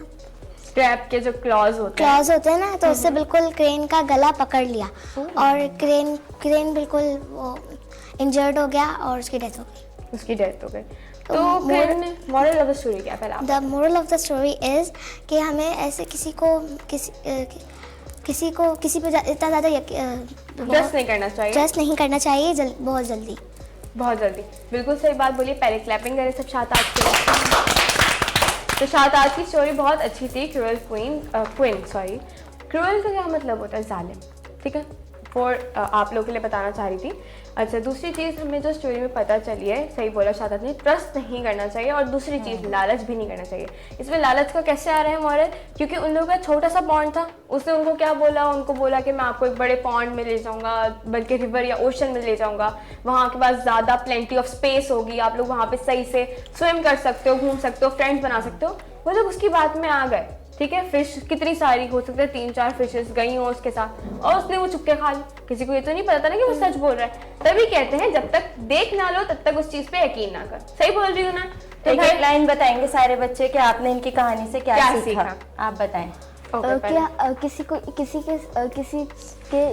क्रैब के जो क्लॉज होते हैं ना, तो उससे बिल्कुल क्रेन का गला पकड़ लिया और क्रेन बिल्कुल वो इंजर्ड हो गया और उसकी डेथ हो गई। तो फिर मॉरल ऑफ द स्टोरी क्या पहला? The moral of the story is कि हमें ऐसे किसी पे इतना ज़्यादा ट्रस्ट नहीं करना चाहिए। ट्रस्ट नहीं करना चाहिए बहुत जल्दी। बिल्कुल सही बात बोली। पहले क्लैपिंग करें सब शादाब के लिए। तो शादाब की स्टोरी बहुत अच्छी थी। क्रूअल क्रूअल का क्या मतलब होता है? जालिम, ठीक है, आप लोगों के लिए बताना चाह रही थी। अच्छा, दूसरी चीज़ हमें जो स्टोरी में पता चली है, सही बोला शादाब ने, ट्रस्ट नहीं करना चाहिए। और दूसरी चीज़ लालच भी नहीं करना चाहिए। इसमें लालच का कैसे आ रहा है मॉरल? क्योंकि उन लोगों का छोटा सा पॉन्ड था, उसने उनको क्या बोला? उनको बोला कि मैं आपको एक बड़े पॉन्ड में ले जाऊंगा, बल्कि रिवर या ओशन में ले जाऊंगा, वहाँ के पास ज़्यादा प्लेंटी ऑफ स्पेस होगी, आप लोग वहाँ पे सही से स्विम कर सकते हो, घूम सकते हो, फ्रेंड्स बना सकते हो। वो लोग उसकी बात में आ गए, ठीक है। फिश कितनी सारी हो सकते हैं, 3-4 फिशेस गई हो उसके साथ, और उसने वो चुपके खा ली। किसी को ये तो नहीं पता था ना कि वो सच बोल रहा है। तभी कहते हैं जब तक देख ना लो तब तक उस चीज पे यकीन ना कर। सही बोल रही हूँ ना? तो एक लाइन बताएंगे सारे बच्चे कि आपने इनकी कहानी से क्या सीखा? आप बताएं। क्या किसी के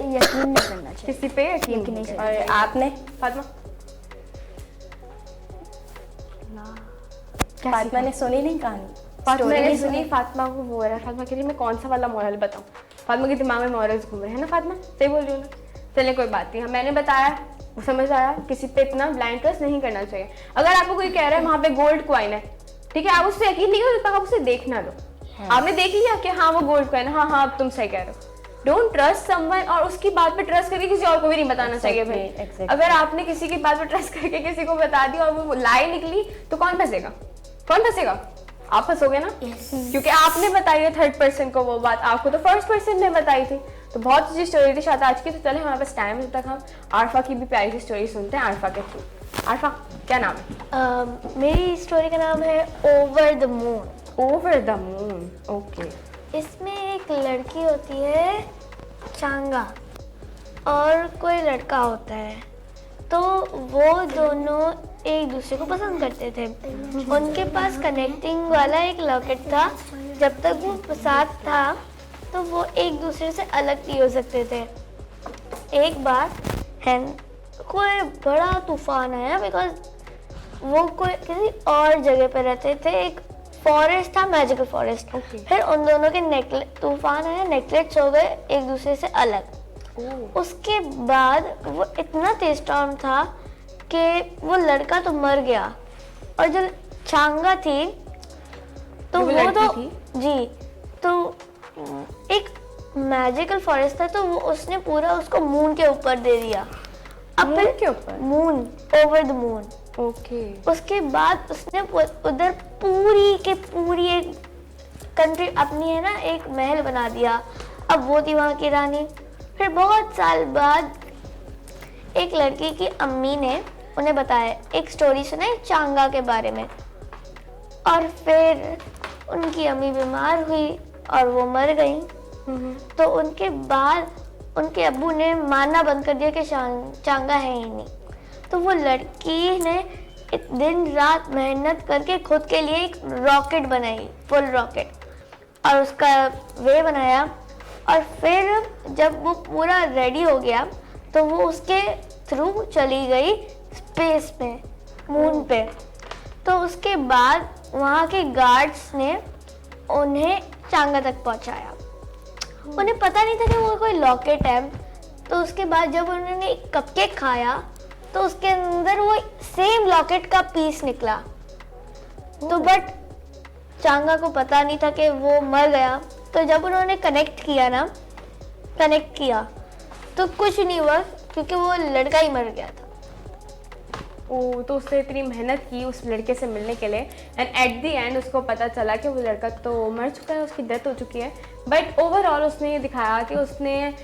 यकीन नहीं करना चाहिए। किसी पे यकीन नहीं करना। और आपने फातिमा? फातिमा ने सुनी नहीं कहानी? मैंने सुनी। फातिमा को वो रहा, फातिमा कह रही मैं कौन सा वाला मॉरल बताऊं। फातिमा के दिमाग में मॉरल्स घूम रहे हैं ना फातिमा, सही बोल रही हूँ ना? चलिए कोई बात नहीं, मैंने बताया, वो समझ आया। किसी पे इतना ब्लाइंड ट्रस्ट नहीं करना चाहिए। अगर आपको कोई कह रहा है वहाँ पे गोल्ड कॉइन है, ठीक है, आप उससे यकीन नहीं करो जब तक आप उसे देख ना लो। आपने देख लिया कि हाँ वो गोल्ड कॉइन है, हाँ अब तुम सही कह रहे हो। डोंट ट्रस्ट समवन, और उसकी बात पे ट्रस्ट करके किसी और को भी नहीं बताना चाहिए भाई। अगर आपने किसी की बात पे ट्रस्ट करके किसी को बता दिया और वो लाई निकली तो कौन फंसेगा? आप फंसोगे ना। क्योंकि आपने बताई है थर्ड पर्सन को वो बात, आपको तो फर्स्ट पर्सन ने बताई थी। तो बहुत अच्छी स्टोरी थी शायद आज की। तो चले हमारे पास टाइम है, तब तक हम आरफा की भी प्यारी सी स्टोरी सुनते हैं आरफा के थ्रू। आरफा क्या नाम है? मेरी स्टोरी का नाम है over the moon. Over the moon, okay. इसमें एक लड़की होती है चांगा और कोई लड़का होता है। तो वो दोनों एक दूसरे को पसंद करते थे। उनके पास कनेक्टिंग वाला एक लॉकेट था। जब तक वो साथ था तो वो एक दूसरे से अलग नहीं हो सकते थे। एक बार कोई बड़ा तूफान आया, बिकॉज वो कोई किसी और जगह पे रहते थे। एक फॉरेस्ट था, मैजिकल फॉरेस्ट। फिर उन दोनों के तूफान आया, नेकलेट्स हो गए एक दूसरे से अलग। उसके बाद वो इतना तेज स्टॉर्म था कि वो लड़का तो मर गया, और जो चांगा थी तो वो तो जी तो एक मैजिकल फॉरेस्ट था, तो वो उसने पूरा उसको मून के ऊपर दे दिया। अब मून के ऊपर? Moon, over the moon. Okay. उसके बाद उसने उधर पूरी एक कंट्री अपनी है ना, एक महल बना दिया। अब वो थी वहाँ की रानी। फिर बहुत साल बाद एक लड़की की अम्मी ने उन्हें बताया, एक स्टोरी सुनाई चांगा के बारे में। और फिर उनकी अम्मी बीमार हुई और वो मर गई। तो उनके बाद उनके अब्बू ने मानना बंद कर दिया कि चांगा है ही नहीं। तो वो लड़की ने दिन रात मेहनत करके खुद के लिए एक रॉकेट बनाई, फुल रॉकेट, और उसका वे बनाया। और फिर जब वो पूरा रेडी हो गया तो वो उसके थ्रू चली गई स्पेस में, मून पे। तो उसके बाद वहाँ के गार्ड्स ने उन्हें चांगा तक पहुँचाया। उन्हें पता नहीं था कि वो कोई लॉकेट है। तो उसके बाद जब उन्होंने एक कपकेक खाया तो उसके अंदर वो सेम लॉकेट का पीस निकला। तो बट चांगा को पता नहीं था कि वो मर गया। तो जब उन्होंने कनेक्ट किया तो कुछ नहीं हुआ, क्योंकि वो लड़का ही मर गया था। ओ, तो उसने इतनी मेहनत की उस लड़के से मिलने के लिए, एंड एट द एंड उसको पता चला कि वो लड़का तो मर चुका है, उसकी डेथ हो चुकी है। बट ओवरऑल उसने ये दिखाया कि उसने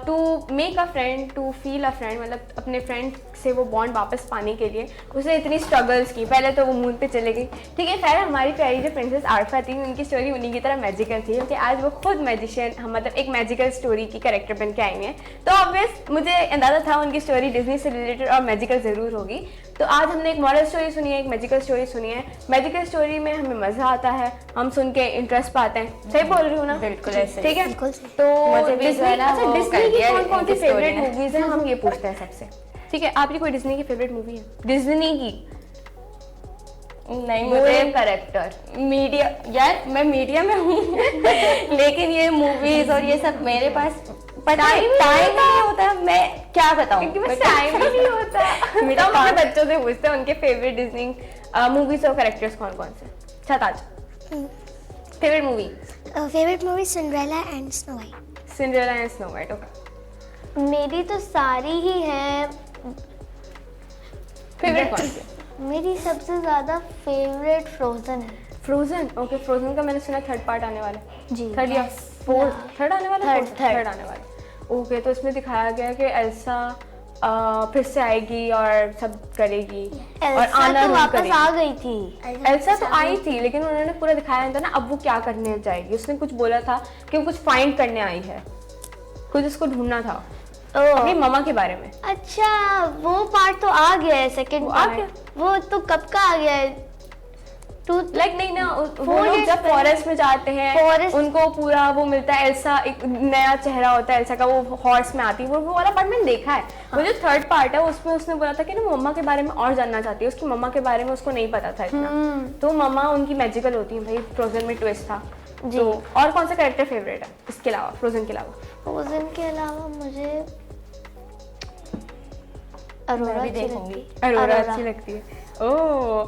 to make a friend, to feel a friend, मतलब अपने फ्रेंड से वो बॉन्ड वापस पाने के लिए उसने इतनी स्ट्रगल्स की। पहले तो वो मून पे चले गई, ठीक है। खैर हमारी प्यारी जो प्रिंसेस आरफा थी, उनकी स्टोरी उन्हीं की तरह मैजिकल थी, क्योंकि आज वो खुद मैजिशियन, मतलब एक मैजिकल स्टोरी की कैरेक्टर बन के आई हैं। तो ऑब्वियस मुझे अंदाज़ा था उनकी स्टोरी डिज्नी से रिलेटेड और मैजिकल ज़रूर होगी। तो आज हमने एक मॉरल स्टोरी सुनी है, एक मैजिकल स्टोरी सुनी है। मैजिकल स्टोरी में हमें मज़ा आता है, हम सुन के इंटरेस्ट पाते हैं। सही बोल रही हूँ ना? बिल्कुल ऐसे, ठीक है। बिल्कुल सही। तो मुझे भी जो है ना अच्छा, वो डिज्नी कर की दिया, कौन सी इनकी फेवरेट story है। मूवीज हैं, हम ये पूछते हैं सबसे। ठीक है, आपकी कोई डिज्नी की फेवरेट मूवी है? डिज्नी की नहीं, मुझे कैरेक्टर मीडिया, यार मैं मीडिया में हूँ लेकिन ये मूवीज और ये सब मेरे पास टाइम नहीं होता। मैं क्या बताऊँ, क्योंकि बस टाइम ही नहीं होता। मेरे तो हम अपने पास- बच्चों से पूछते हैं उनके फेवरेट डिज्नी मूवीज और कैरेक्टर्स कौन कौन से। छताज favourite movie? Favourite movie Cinderella and Snow White. Cinderella and Snow White. Okay, मेरी तो सारी ही है। फेवरेट कौन सी? मेरी सबसे ज़्यादा फेवरेट फ्रोजन है। फ्रोजन। ओके, फ्रोजन का मैंने सुना थर्ड पार्ट आने वाला है। जी। थर्ड या फोर्थ? थर्ड आने वाला है? Third, थर्ड आने वाला है। ओके, तो इसमें दिखाया गया कि एल्सा फिर से आएगी और सब करेगी और एल्सा आना तो नहीं वापस करेगी। आ गई थी। एल्सा तो आई थी, लेकिन उन्होंने पूरा दिखाया नहीं था ना अब वो क्या करने जाएगी। उसने कुछ बोला था कि वो कुछ फाइंड करने आई है, कुछ उसको ढूंढना था अपनी मम्मा के बारे में। अच्छा, वो पार्ट तो आ गया है, सेकंड वो आ पार्ट। वो तो कब का आ गया है? लाइक नहीं ना, वो 4 लोग years जब पहले। फॉरेस्ट में जाते हैं, Forest- उनको पूरा वो मिलता है। एल्सा एक नया चेहरा होता है एल्सा का, वो हॉर्स में आती है। वो वाला पार्ट मैंने देखा है। वो जो थर्ड पार्ट है उसमें उसने बोला था कि ना मम्मा के बारे में और जानना चाहती है, उसकी मम्मा के बारे में उसको नहीं पता था इतना। तो मम्मा उनकी मैजिकल होती है भाई। फ्रोजन में ट्विस्ट था। जी। तो और कौन सा कैरेक्टर फेवरेट है इसके अलावा, फ्रोजन के अलावा? फ्रोजन के अलावा मुझे अरोरा मैं भी अच्छी देखूंगी। लगती है। अरोरा अच्छी लगती है। ओह,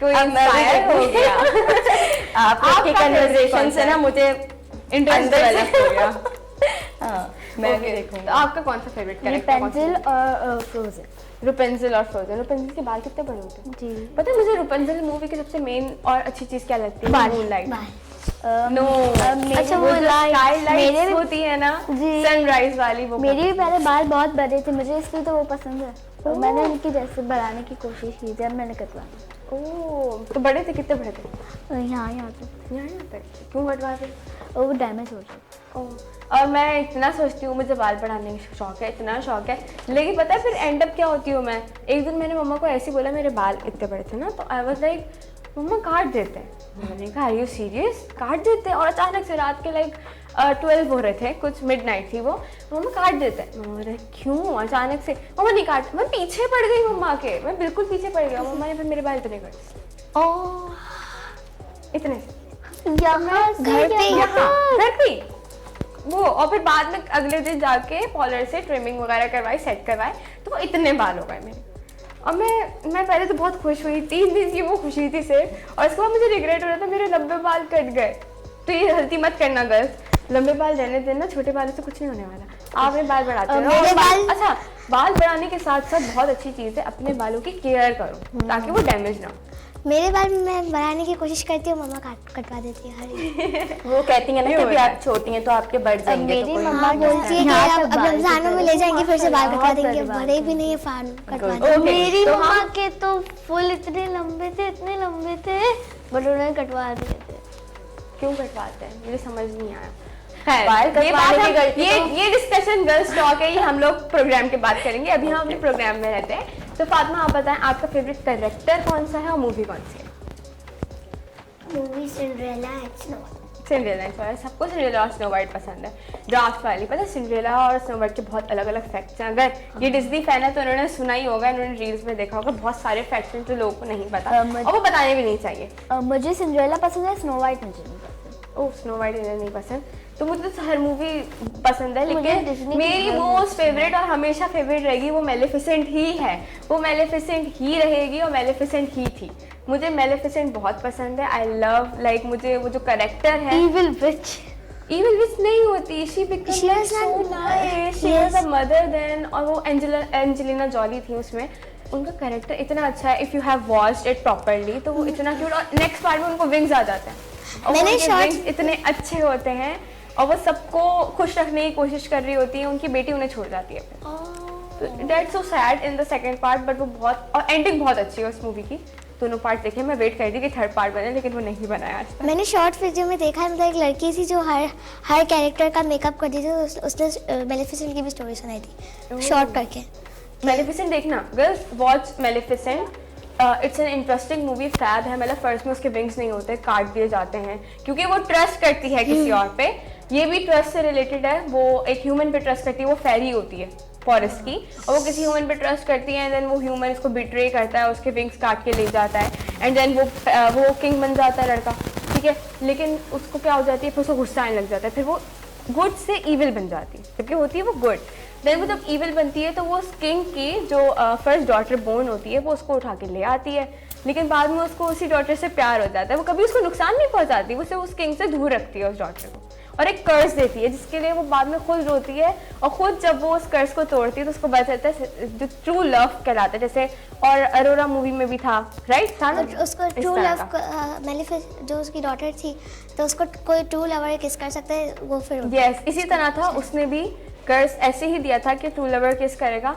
कोई अब मैं भी inspire हो देखूंगी। गया। आप लोग की आपका favorite कन्वर्सेशन कौन से सा ना है? मुझे इंटरेस्ट अंदर से- डेवलप हो गया। हाँ, मैं भी Okay, देखूंगी। तो आपका कौन सा फेवरेट कैरेक्टर? रेपेंसिल और फ्रोजन। रुपेंजिल और फ्रोजन। रुपेंजिल के बाल कितने बड़े होते हैं? जी। पता है मुझे रुपेंजिल मूवी की सबसे मेन और अच्छी चीज क्या लगती है? बाल। मूनलाइट। बाय। नो, अच्छा, वो जो स्काई मेरे लाइट भी- होती है ना, जी। सनराइज वाली, वो मेरे भी पहले बाल बहुत बड़े थे, मुझे इसलिए तो वो पसंद है। और मैंने उनकी जैसे बढ़ाने की कोशिश की जब मैंने कटवा ओह, तो बड़े थे? कितने बड़े थे? यहाँ तो यहाँ तक क्यों बटवाते? वो डैमेज हो जाता। ओह, और मैं इतना सोचती हूँ मुझे बाल बढ़ाने का शौक है, इतना शौक है, लेकिन पता है फिर एंड अप क्या होती हूँ मैं। एक दिन मैंने मम्मा को ऐसे ही बोला, मेरे बाल इतने बड़े थे ना, तो आई वाज लाइक मम्मा काट देते हैं। मैंने कहा आर यू सीरियस, काट देते हैं? और अचानक से रात के लाइक 12 हो रहे थे, कुछ मिडनाइट थी वो, मम्मा काट देते हैं। मम्मा बोले क्यों अचानक से? मम्मा नहीं काट। मैं पीछे पड़ गई मम्मा के, मैं बिल्कुल पीछे पड़ गया। मम्मा ने फिर मेरे बाल इतने कर दिए, ओह, इतने यहाँ घर पे यहाँ घर पे वो। और फिर बाद में अगले दिन जाके पॉलर से ट्रिमिंग वगैरह करवाई, सेट करवाए, तो वो इतने बाल हो गए मेरे। और मैं पहले तो बहुत खुश हुई, 3 दिन की वो खुशी थी सिर्फ, और उसके बाद मुझे रिग्रेट हो रहा था मेरे लंबे बाल कट गए। तो ये गलती मत करना गर्ल्स, लंबे बाल रहने देना, छोटे बालों से कुछ नहीं होने वाला। आप अपने बाल बढ़ाते रहो। मेरे और बाल- अच्छा, बाल बढ़ाने के साथ साथ बहुत अच्छी चीज़ है, अपने बालों की केयर करो ताकि वो डैमेज ना हो। मेरे बाल मैं बनाने की कोशिश करती हूँ, मम्मा कटवा देती है हर वो कहती है ना ये कि अभी होता आप छोटी हैं तो आपके बढ़ जाएंगे। मेरी तो कोई मम्मा मत बोलती है कि यहाँ अब तक बाल रमजानों में ले जाएंगे, फिर से बाल कटवा बहुत देंगे। बड़े बड़े भी नहीं है, फाड़ कटवा देंगे। Okay, मेरी तो मम्मा हम- के तो फुल इतने लंबे थे, इतने लंबे थे, बट उन्होंने कटवा दिए थे। क्यों कटवाते हैं मुझे समझ नहीं आया। बाल खैर, ये बात कटवाने की हम गलती ये डिस्कशन गर्ल्स टॉक है, ये हम लोग प्रोग्राम के बाद करेंगे। अभी हम अपने प्रोग्राम में रहते हैं। तो फातिमा आप बताएं आपका फेवरेट कैरेक्टर कौन सा है और मूवी कौन सी है? Movie Cinderella and Snow White. Cinderella, सबको सिंड्रेला और स्नो वाइट पसंद है ड्राफ्ट वाली। पता है सिंड्रेला और स्नो वाइट के बहुत अलग अलग फैक्ट्स हैं। अगर ये डिज्नी फैन है तो उन्होंने सुना ही होगा, उन्होंने रील्स में देखा होगा, बहुत सारे फैक्ट्स हैं जो लोगों को नहीं पता और वो बताने भी नहीं चाहिए। मुझे सिंड्रेला पसंद है, स्नो वाइट मुझे नहीं पसंद। ओह स्नो वाइट इन्हें नहीं पसंद, तो मुझे तो हर मूवी पसंद है, मुझे लेकिन Disney की मेरी हर मोस्ट फेवरेट और हमेशा फेवरेट रहेगी वो मेलेफिसेंट ही है, वो मेलेफिसेंट ही रहेगी और मेलेफिसेंट ही थी। मुझे मेलेफिसेंट बहुत पसंद है। आई लव लाइक मुझे वो जो करेक्टर है Evil witch। इविल विच नहीं होती, she becomes She like was so not- nice, she was a mother then. और वो एंजेलिना जॉली थी उसमें, उनका कैरेक्टर इतना अच्छा है। If you have watched it properly तो वो इतना क्यूट, और नेक्स्ट पार्ट में उनको विंग्स आ जाते हैं और मैंने उनके short- wings इतने अच्छे होते हैं और वो सबको खुश रखने की कोशिश कर रही होती है, उनकी बेटी उन्हें छोड़ जाती है। That's so sad in the second part, but वो बहुत, और एंडिंग बहुत अच्छी है उस मूवी की। दोनों पार्ट देखे, मैं वेट कर रही थी कि थर्ड पार्ट बने, लेकिन वो नहीं बनाया आज तक। मैंने शॉर्ट वीडियो में देखा है, मतलब एक लड़की थी जो हर कैरेक्टर का मेकअप करती थी, तो उसने मेलेफिसेंट की भी स्टोरी सुनाई थी शॉर्ट करके। मेलेफिसेंट देखना girls, watch Maleficent. It's an interesting movie. Fab है, मतलब फर्स्ट में उसके विंग्स नहीं होते, काट दिए जाते हैं क्योंकि वो ट्रस्ट करती है किसी और पे। ये भी ट्रस्ट से रिलेटेड है, वो एक ह्यूमन पे ट्रस्ट करती है, वो फेरी होती है फॉरेस्ट की, और वो किसी ह्यूमन पे ट्रस्ट करती है, एंड देन वो ह्यूमन इसको बिट्रे करता है, उसके विंग्स काट के ले जाता है, एंड देन वो किंग बन जाता है लड़का, ठीक है। लेकिन उसको क्या हो जाती है, फिर उसको गुस्सा आने लग जाता है, फिर वो गुड से ईविल बन जाती है, जबकि होती है वो गुड। देन वो जब ईविल बनती है तो वो उस किंग की जो फर्स्ट डॉटर बोर्न होती है वो उसको उठा के ले आती है, लेकिन बाद में उसको उसी डॉटर से प्यार हो जाता है। वो कभी उसको नुकसान नहीं पहुंचाती, वो सिर्फ उस किंग से दूर रखती है उस डॉटर को, और एक कर्ज देती है जिसके लिए वो बाद में खुद रोती है, और खुद जब वो उस कर्ज को तोड़ती है तो उसको पता चलता है जो ट्रू लव कहलाता है। जैसे और अरोरा मूवी में भी था, राइट था ना, उसको इस ट्रू तरह लव का। मेलेफिसेंट जो उसकी डॉटर थी, तो उसको कोई ट्रू लवर किस कर सकता है, वो फिर यस इसी तरह था, उसने भी कर्ज ऐसे ही दिया था कि ट्रू लवर किस करेगा,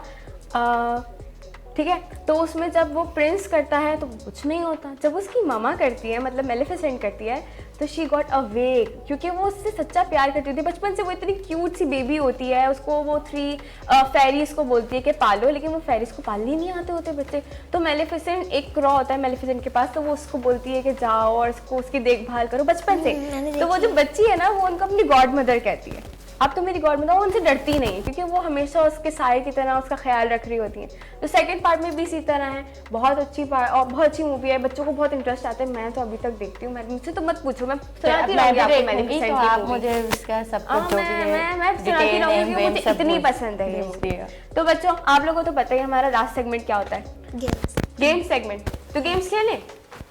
ठीक है। तो उसमें जब वो प्रिंस करता है तो कुछ नहीं होता, जब उसकी मामा करती है, मतलब मेलेफिसेंट करती है, तो शी गॉट अवेक, क्योंकि वो उससे सच्चा प्यार करती थी बचपन से। वो इतनी क्यूट सी बेबी होती है, उसको वो 3 फेरीज को बोलती है कि पालो, लेकिन वो फेरीज को पालने नहीं आते होते बच्चे। तो मेलेफिसेंट एक क्रॉ होता है मेलेफिसेंट के पास, तो वो उसको बोलती है कि जाओ और उसको उसकी देखभाल करो बचपन से। तो वो जो बच्ची है ना, वो उनको अपनी गॉड मदर कहती है, अब तो मेरी गॉड मदर। वो उनसे डरती नहीं है क्योंकि वो हमेशा उसके साए की तरह उसका ख्याल रख रही होती हैं। तो सेकंड पार्ट में भी इसी तरह है, बहुत अच्छी पार्ट और बहुत अच्छी मूवी है, बच्चों को बहुत इंटरेस्ट आता है। मैं तो अभी तक देखती हूँ, मुझसे तो मत पूछो, मैं सुनाती रहूंगी आपको मेलेफिसेंट की आप movie। मुझे इसका सब कुछ जो भी है मैं सुनाती डिटेल रहूंगी, नेम मुझे सब इतनी कुछ पसंद है ये भेज movie। दिएगा। तो बच्चों आप लोगों को तो पता ही है हमारा लास्ट सेगमेंट क्या होता है, गेम्स। Game segment. तो गेम्स खेलें?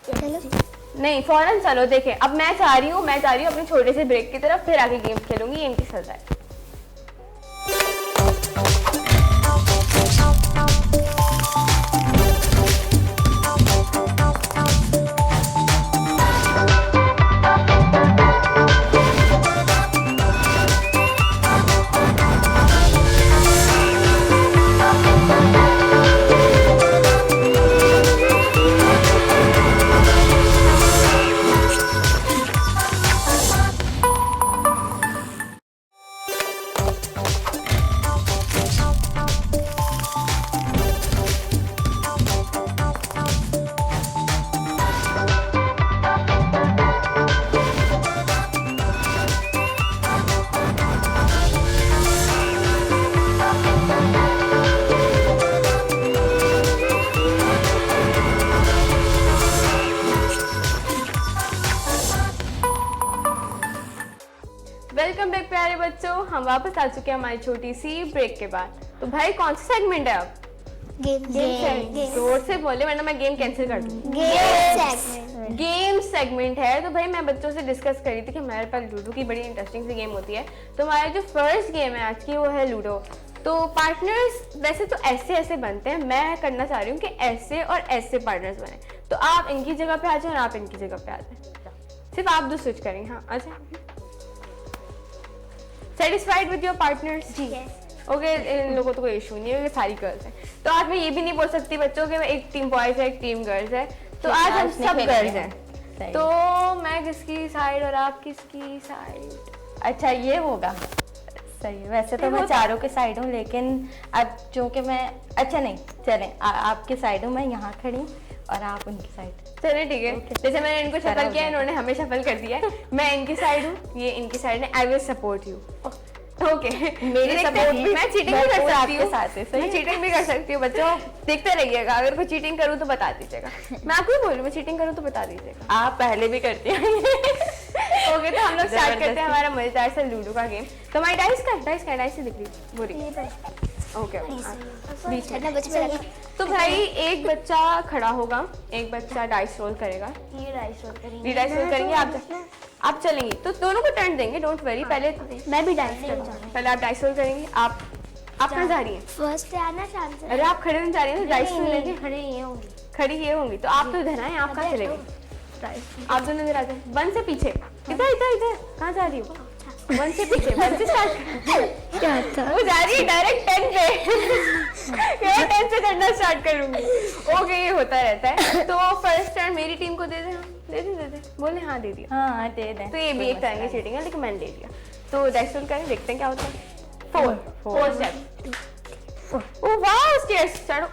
चलो नहीं फौरन चलो। देखें अब मैं जा रही हूँ अपने छोटे से ब्रेक की तरफ, फिर आगे गेम्स खेलूंगी, ये इनकी सजा है। वेलकम बैक प्यारे बच्चों, हम वापस आ चुके हैं हमारी छोटी सी ब्रेक के बाद। तो भाई कौन सा सेगमेंट है अब? गेम्स। जोर से बोले वरना मैं गेम कैंसिल कर दूँ। गेम सेगमेंट है। तो भाई मैं बच्चों से डिस्कस कर रही थी कि हमारे पास लूडो की बड़ी इंटरेस्टिंग सी गेम होती है। तो हमारा जो फर्स्ट गेम है आज की वो है लूडो। तो पार्टनर्स वैसे तो ऐसे ऐसे बनते हैं, मैं करना चाह रही हूँ कि ऐसे और ऐसे पार्टनर्स बने। तो आप इनकी जगह पे आ जाओ और आप इनकी जगह पे आ जाए, सिर्फ आप दो स्विच करेंगे। हाँ आ जाए। Satisfied with your partners? जी ओके, इन लोगों तो कोई इशू नहीं है, सारी गर्ल्स हैं। तो आज मैं ये भी नहीं बोल सकती बच्चों कि एक टीम बॉयज है एक टीम गर्ल्स है, तो आज हम सब गर्ल्स हैं। तो मैं किसकी साइड और आप किसकी साइड? अच्छा ये होगा सही है। वैसे तो मैं चारों के साइड हूँ, लेकिन अब जो कि मैं अच्छा नहीं चलें आपके साइड हूँ, मैं यहाँ खड़ी और आप उनकी साइड। चलिए ठीक है, जैसे मैंने इनको शफल किया, इन्होंने हमें शफल कर दिया है, मैं इनकी साइड हूँ, ये इनकी साइड है। I will support you. Okay, मेरी support भी मैं चीटिंग भी कर भरपूर सकती आपके हूँ, साथ है, सही मैं चीटिंग भी कर सकती हूँ बच्चों, देखते रहिएगा। अगर कोई चीटिंग करूँ तो बता दीजिएगा, मैं आपको ही बोल रही हूँ, मैं चीटिंग करूँ तो बता दीजिएगा। आप पहले भी करती हैं। ओके, तो हम लोग स्टार्ट करते हैं हमारा मजेदार सा लूडो का गेम। तो हमारी डाइस से दिख रही बोली। ओके, बीच में बच में लगा। तो भाई एक बच्चा खड़ा होगा, एक बच्चा डाइस रोल करेगा, ये डाइस रोल करेंगे। ये डाइस रोल करेंगे, आप चलेंगे तो दोनों को टर्न देंगे, डोंट वरी। पहले मैं भी डाइस करूँगा। पहले आप डाइस रोल करेंगे। आप कहाँ जा रही हैं? फर्स्ट आना चांस अरे आप खड़े होने जा रही हैं तो डाइस रोल लेंगे। खड़े ये होंगे। खड़ी ये होंगी तो आप तो इधर आए, आप कहाँ चलेंगे? आप दोनों इधर आ जाए, 1 से पीछे, इधर कहाँ जा रही हो? 1 से पीछे, 1 से स्टार्ट। क्या था? वो जा रही है डायरेक्ट 10 पे। मैं 10 से चढ़ना स्टार्ट करूंगी। ओके, ये होता रहता है। तो फर्स्ट टर्न मेरी टीम को दे दे बोले हाँ दे दिया। हाँ दे दें। तो ये भी एक तरह की चीटिंग है, लेकिन मैंने दे दिया। तो डाइस रोल करें, देखते हैं क्या होता है। 4 स्टेप। ओ वाह, स्टेयर्स चढ़ो।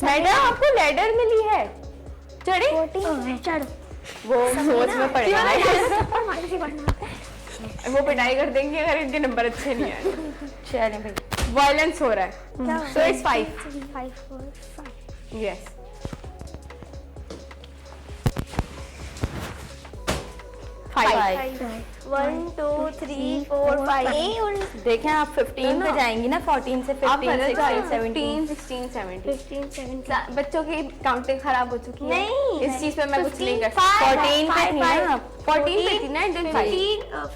मैडम आपको लैडर मिली है, चढ़े। चढ़। वो सोच में पड़ेगा, वो पिटाई कर देंगे अगर इनके नंबर अच्छे नहीं आए। चलें भाई। वायलेंस हो रहा है। So it's 5। 5 4 5। यस, 5। 1 2 3 4 5। देखें आप 15 पे जाएंगी ना, 14 से आप 15 गलत जा रही 16 हो। 17। 16 17 15 17। बच्चों की काउंटिंग खराब हो चुकी है। नहीं, इस चीज पे मैं कुछ नहीं कर 14 पे थी ना आप। 14 पे थी ना, 5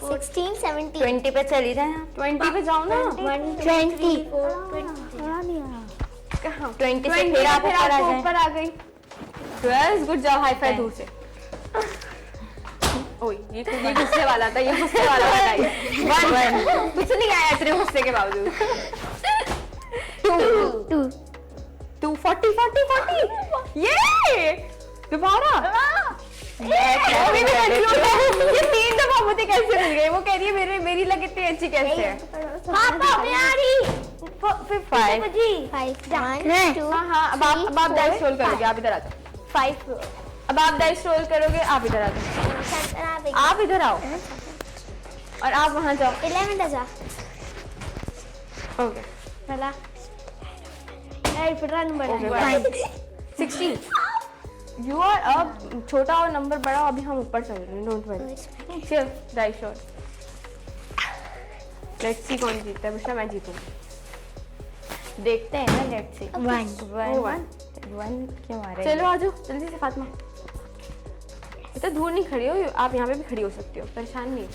16 17 20 पे चली जाए आप। 20 पे जाओ ना। 20 थोड़ा नहीं आया। कहाँ 20 से 20 फिर आप फिर ऊपर आ आप जाए। ऊपर आ गई। बस गुड, जाओ हाई फाइव दूर से। ओए ये गुस्से वाला था, ये गुस्से वाला था। वन कुछ नहीं आया तेरे गुस्से के बावजूद। 2 40 ये दोबारा ये 3 दफा मुझे कैसे मिल गई? वो कह रही है मेरी लग इतनी अच्छी कैसे है? पापा मैं आ रही। 5। 1 2 हाँ, अब आप डाइस रोल करोगे, आप इधर आ जाओ। 5 अब आप डाइस रोल करोगे, आप इधर आ जाओ, आप इधर आओ और आप वहां जाओ। 11 डजा ओके, चला। ए फिर नंबर ओके 16। यू आर अब छोटा और नंबर बड़ा, अभी हम ऊपर चल रहे हैं, डोंट वरी। चल डाइस रोल, लेट्स सी कौन जीतता है। बुशरा मैं जीतूंगी, देखते हैं ना, लेट्स सी। 1 क्यों आ रहे हैं? चलो आ जाओ जल्दी से फातिमा। इतना दूर नहीं खड़ी हो, आप यहाँ पे भी खड़ी हो सकती हो, परेशान नहीं।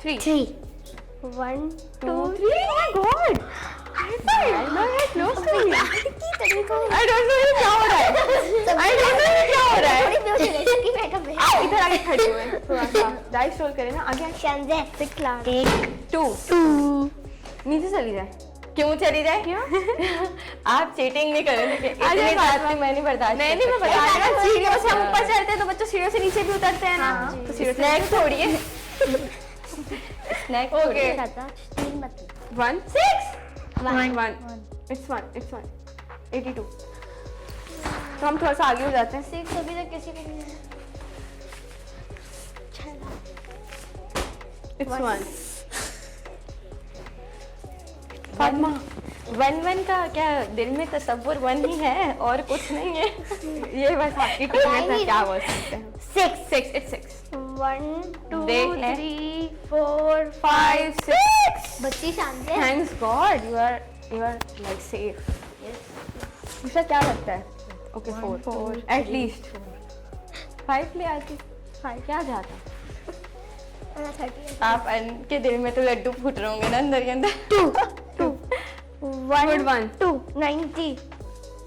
3 1 2 3। Oh my God! I don't know ये क्या हो रहा है। I don't know ये क्या हो रहा है। आप इधर आगे खड़ी हुए हैं, थोड़ा सा डाइस रोल करें ना, आगे 2 नीचे चली जाए। क्यों चली जाए? आप चीटिंग नहीं करेंगे। आ जाए इतनी बात मैं नहीं बर्दाश्त नहीं मैं बता रही हूँ, सीढ़ियों से हम ऊपर चढ़ते हैं तो बच्चों सीढ़ियों से नीचे भी उतरते हैं ना, तो सीढ़ियों से स्नैक छोड़िए। Snack okay. 1 6 1 It's 1 82। तो हम थोड़ा सा आगे हो जाते हैं। 6 अभी तक किसी को नहीं। It's 1 फातिमा। 1 का क्या दिल में तसव्वुर 1 ही है और कुछ नहीं है। ये बस आपकी टीम में था, क्या बोल सकते हैं। 6 It's 6 1 2 देख ले। 3 4 5 6। बच्ची शांत है। Thanks God, you are like safe. मुझे क्या लगता है? Okay, 4 at least 5 ले आती। 5 क्या जाता? आप के दिल में तो लड्डू फूट रहे होंगे ना अंदर के अंदर। 1 1 2 90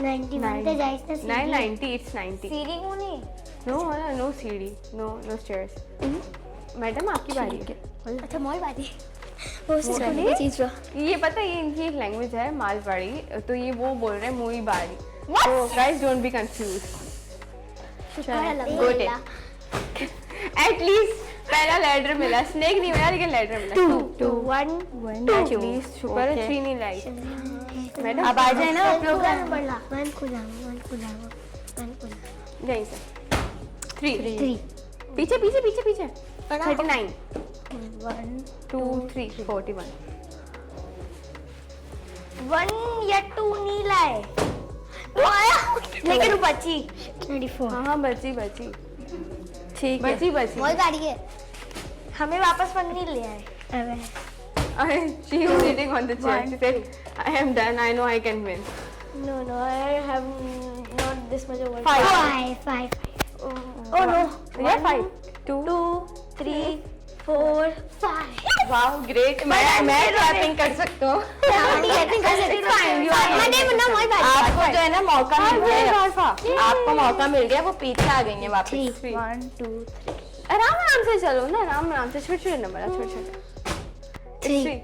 990 It's 90। सीरी को नहीं। No सीढ़ी, no stairs। मैडम आपकी बारी है। अच्छा मोर बारी वो से चीज रो ये पता है, ये इनकी एक लैंग्वेज है मालवाड़ी, तो ये वो बोल रहे हैं मोई बारी। तो guys don't be confuse. Good. At least पहला लेटर मिला, स्नेक नहीं मिला लेकिन लेटर मिला। 2 1 प्लीज शुक्र है 3 नहीं लाई। मैडम अब आ जाए ना आप लोग। वन को यहीं से 3 पीछे पीछे पीछे पीछे 39 1 2 3 41 1 या 2 नहीं लाए, वो आया लेकिन वो बची। 24 हाँ बची बची ठीक है। बची बची। वही गाड़ी है। हमें वापस 1 नहीं ले आए। She is sitting on the chair. She said, I am done. I know I can win. No, I have not this much over. 5 Oh no. Yeah, 5 2 2 3 4 5 Wow, great. मैं क्लैपिंग कर सकता हूँ। आपको जो है ना मौका मिल गया, आपको मौका मिल गया, वो पीछे आ गई है वापस। 1 2 आराम से चलो ना, आराम से छोटे छोटे नंबर छोटे छोटे। 3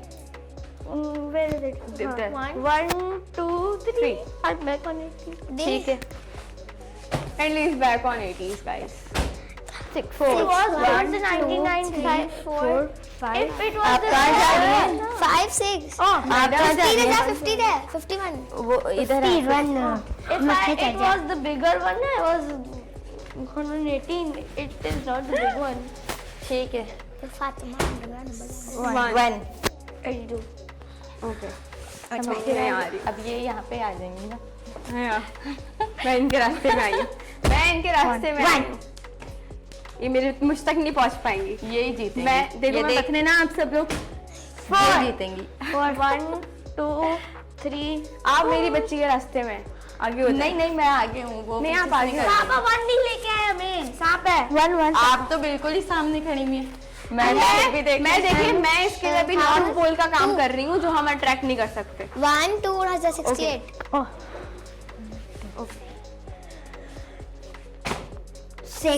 Where is it? There. 1 2 3 3 I'm back on it. ठीक है। At least back on 80s, guys. 6 4 It was 99 5 4 5 If it was आप the कहाँ जा रही हैं? 5 6 आप कहाँ जा रही हैं? 50 है 51 वो इधर है। 51 If it was the bigger one, I was 118. It is not the big one. ठीक है। फातिमा 1 82. Okay. अच्छा मैं आ रही अब ये यहाँ पे आ जाएंगे ना। हाँ, मैं इनके रास्ते में आई हूँ। मैं इनके रास्ते में आई हूँ। ये मेरे मुझ तक नहीं पहुँच पाएंगी। यही जीतेंगी। मैं देखो, ये मैं देखने ना आप सब लोग, ये जीतेंगी। 1 2 3 आप मेरी बच्ची के रास्ते में आगे हो जाए। नहीं मैं आगे हूँ, वो नहीं, आप पीछे आगे से हो। कर पापा 1 नहीं लेके आए हमें, सांप है। 1 1 आप तो बिल्कुल ही सामने खड़ी हुई है। मैं भी देख मैं देखिए, मैं इसके लिए भी नॉर्थ पोल का काम कर रही हूँ जो हम अट्रैक्ट नहीं कर सकते। 1 2 68 6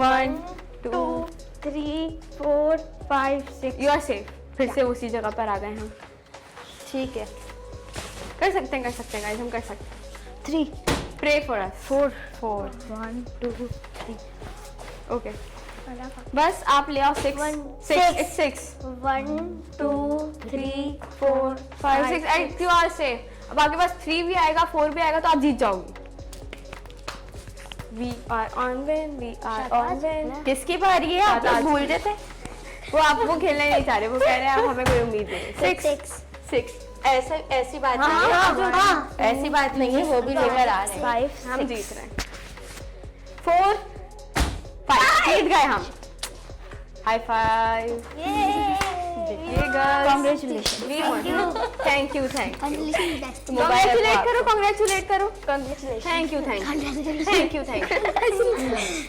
1 2 2 3 4 5 6 यू आर सेफ। फिर से उसी जगह पर आ गए हम। ठीक है। कर सकते हैं guys, हम कर सकते हैं। 3 प्रे फॉर अस। 4 1 2 3 ओके, बस आप ले आओ 6 6 1 2 3 4 5 6 8 यू आर सेफ। अब आपके पास 3 भी आएगा 4 भी आएगा तो आप जीत जाओगी। We are on win. किसकी बारी है? आप लोग भूल गए थे। वो आप वो खेलना नहीं चाह रहे, वो कह रहे हैं अब हमें कोई उम्मीद नहीं। 6 ऐसी बात नहीं है, ऐसी बात नहीं है, वो भी लेकर आ रहे हैं। 5 हम जीत रहे हैं। 4 5 जीत गए हम। High five. ये girls, Congratulations. Thank you Congratulations. Congratulate करो। थैंक यू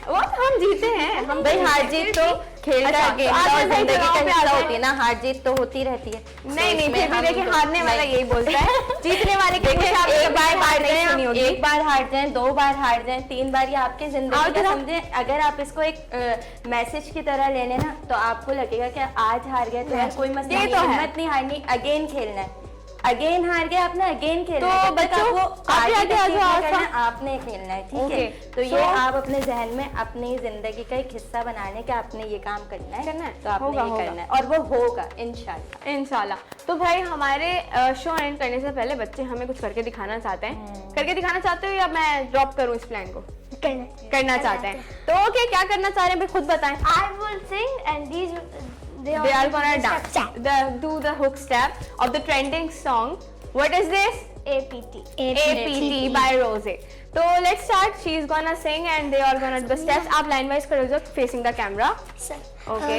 वो हम जीते हैं। हम भाई हार जीत तो खेल का अच्छा, गेम आज का और मैं जिंदगी का चुनाव पे आ हिस्सा जाए। होती है ना, हार जीत तो होती रहती है। नहीं तो फिर भी इसमें देखिए हम हारने वाला नहीं। यही बोलता है। जीतने वाले की देखिए, खुशी एक बार हार नहीं सुनी जाए, होगी। एक बार हार जाए, 2 बार हार जाए, 3 बार, ये आपकी और जिंदगी का जरा- समझे। अगर आप इसको एक मैसेज की तरह लेने ना, तो आपको लगेगा कि आज हार गए तो यार कोई मसला ये नहीं, तो है। हिम्मत नहीं हारनी, अगेन खेलना है। अगेन हार गए आपने, अगेन खेलना तो है। जब तक बच्चों, आपको आगे आगे आ जाओ, करना है, आपने खेलना है, ठीक है। Okay, तो ये so- आप अपने जहन में अपनी जिंदगी का एक हिस्सा बनाने के आपने ये काम करना है, तो आपने होगा, ये होगा। करना है और वो होगा इंशाल्लाह। इंशाल्लाह। तो भाई हमारे शो एंड करने से पहले बच्चे हमें कुछ करके दिखाना चाहते हैं। करके दिखाना चाहते हो या मैं ड्रॉप करूं इस प्लान को? करना चाहते हैं तो ओके, क्या करना चाह रहे हैं भाई खुद बताएं। I will sing and they They are gonna dance. Do the hook step of the trending song. What is this? APT. APT by Rose. So let's start. She is gonna sing and they are gonna do the steps. आप line wise करो जो facing the camera. Okay.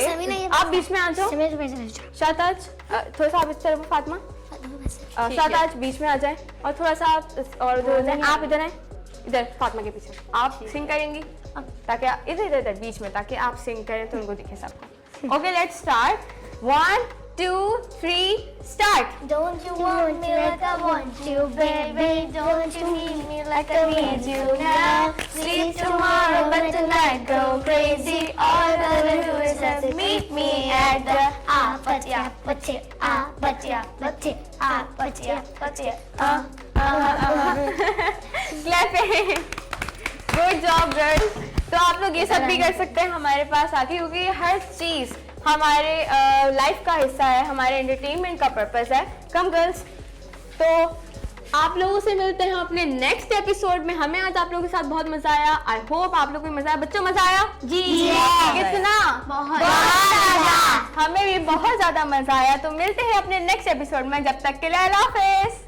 आप बीच में आ जाओ। शाताज थोड़ा सा आप इस तरफ, फातिमा शाताज बीच में आ जाए और थोड़ा सा आप और जो है आप इधर आए, इधर फातिमा के पीछे आप सिंग करेंगी ताकि इधर इधर इधर बीच में, ताकि आप सिंग करें तो उनको दिखे सबको। Okay let's start. 1 2 3 start. Don't you want me like I want you, baby? Don't you need me like I need you now? Sleep tomorrow, but tonight go crazy. All I will do is just meet me at the Clapping. Good job girls. तो आप लोग ये सब भी कर सकते हैं हमारे पास आके, क्योंकि हर चीज हमारे लाइफ का हिस्सा है, हमारे एंटरटेनमेंट का पर्पस है। कम गर्ल्स, तो आप लोगों से मिलते हैं अपने नेक्स्ट एपिसोड में। हमें आज आप लोगों के साथ बहुत मजा आया। आई होप आप लोगों को मजा आया। बच्चों मजा आया जी? कितना? बहुत ज्यादा। हमें भी बहुत ज्यादा मजा आया। तो मिलते हैं अपने नेक्स्ट एपिसोड में, जब तक के लिए अल्लाह हाफिज।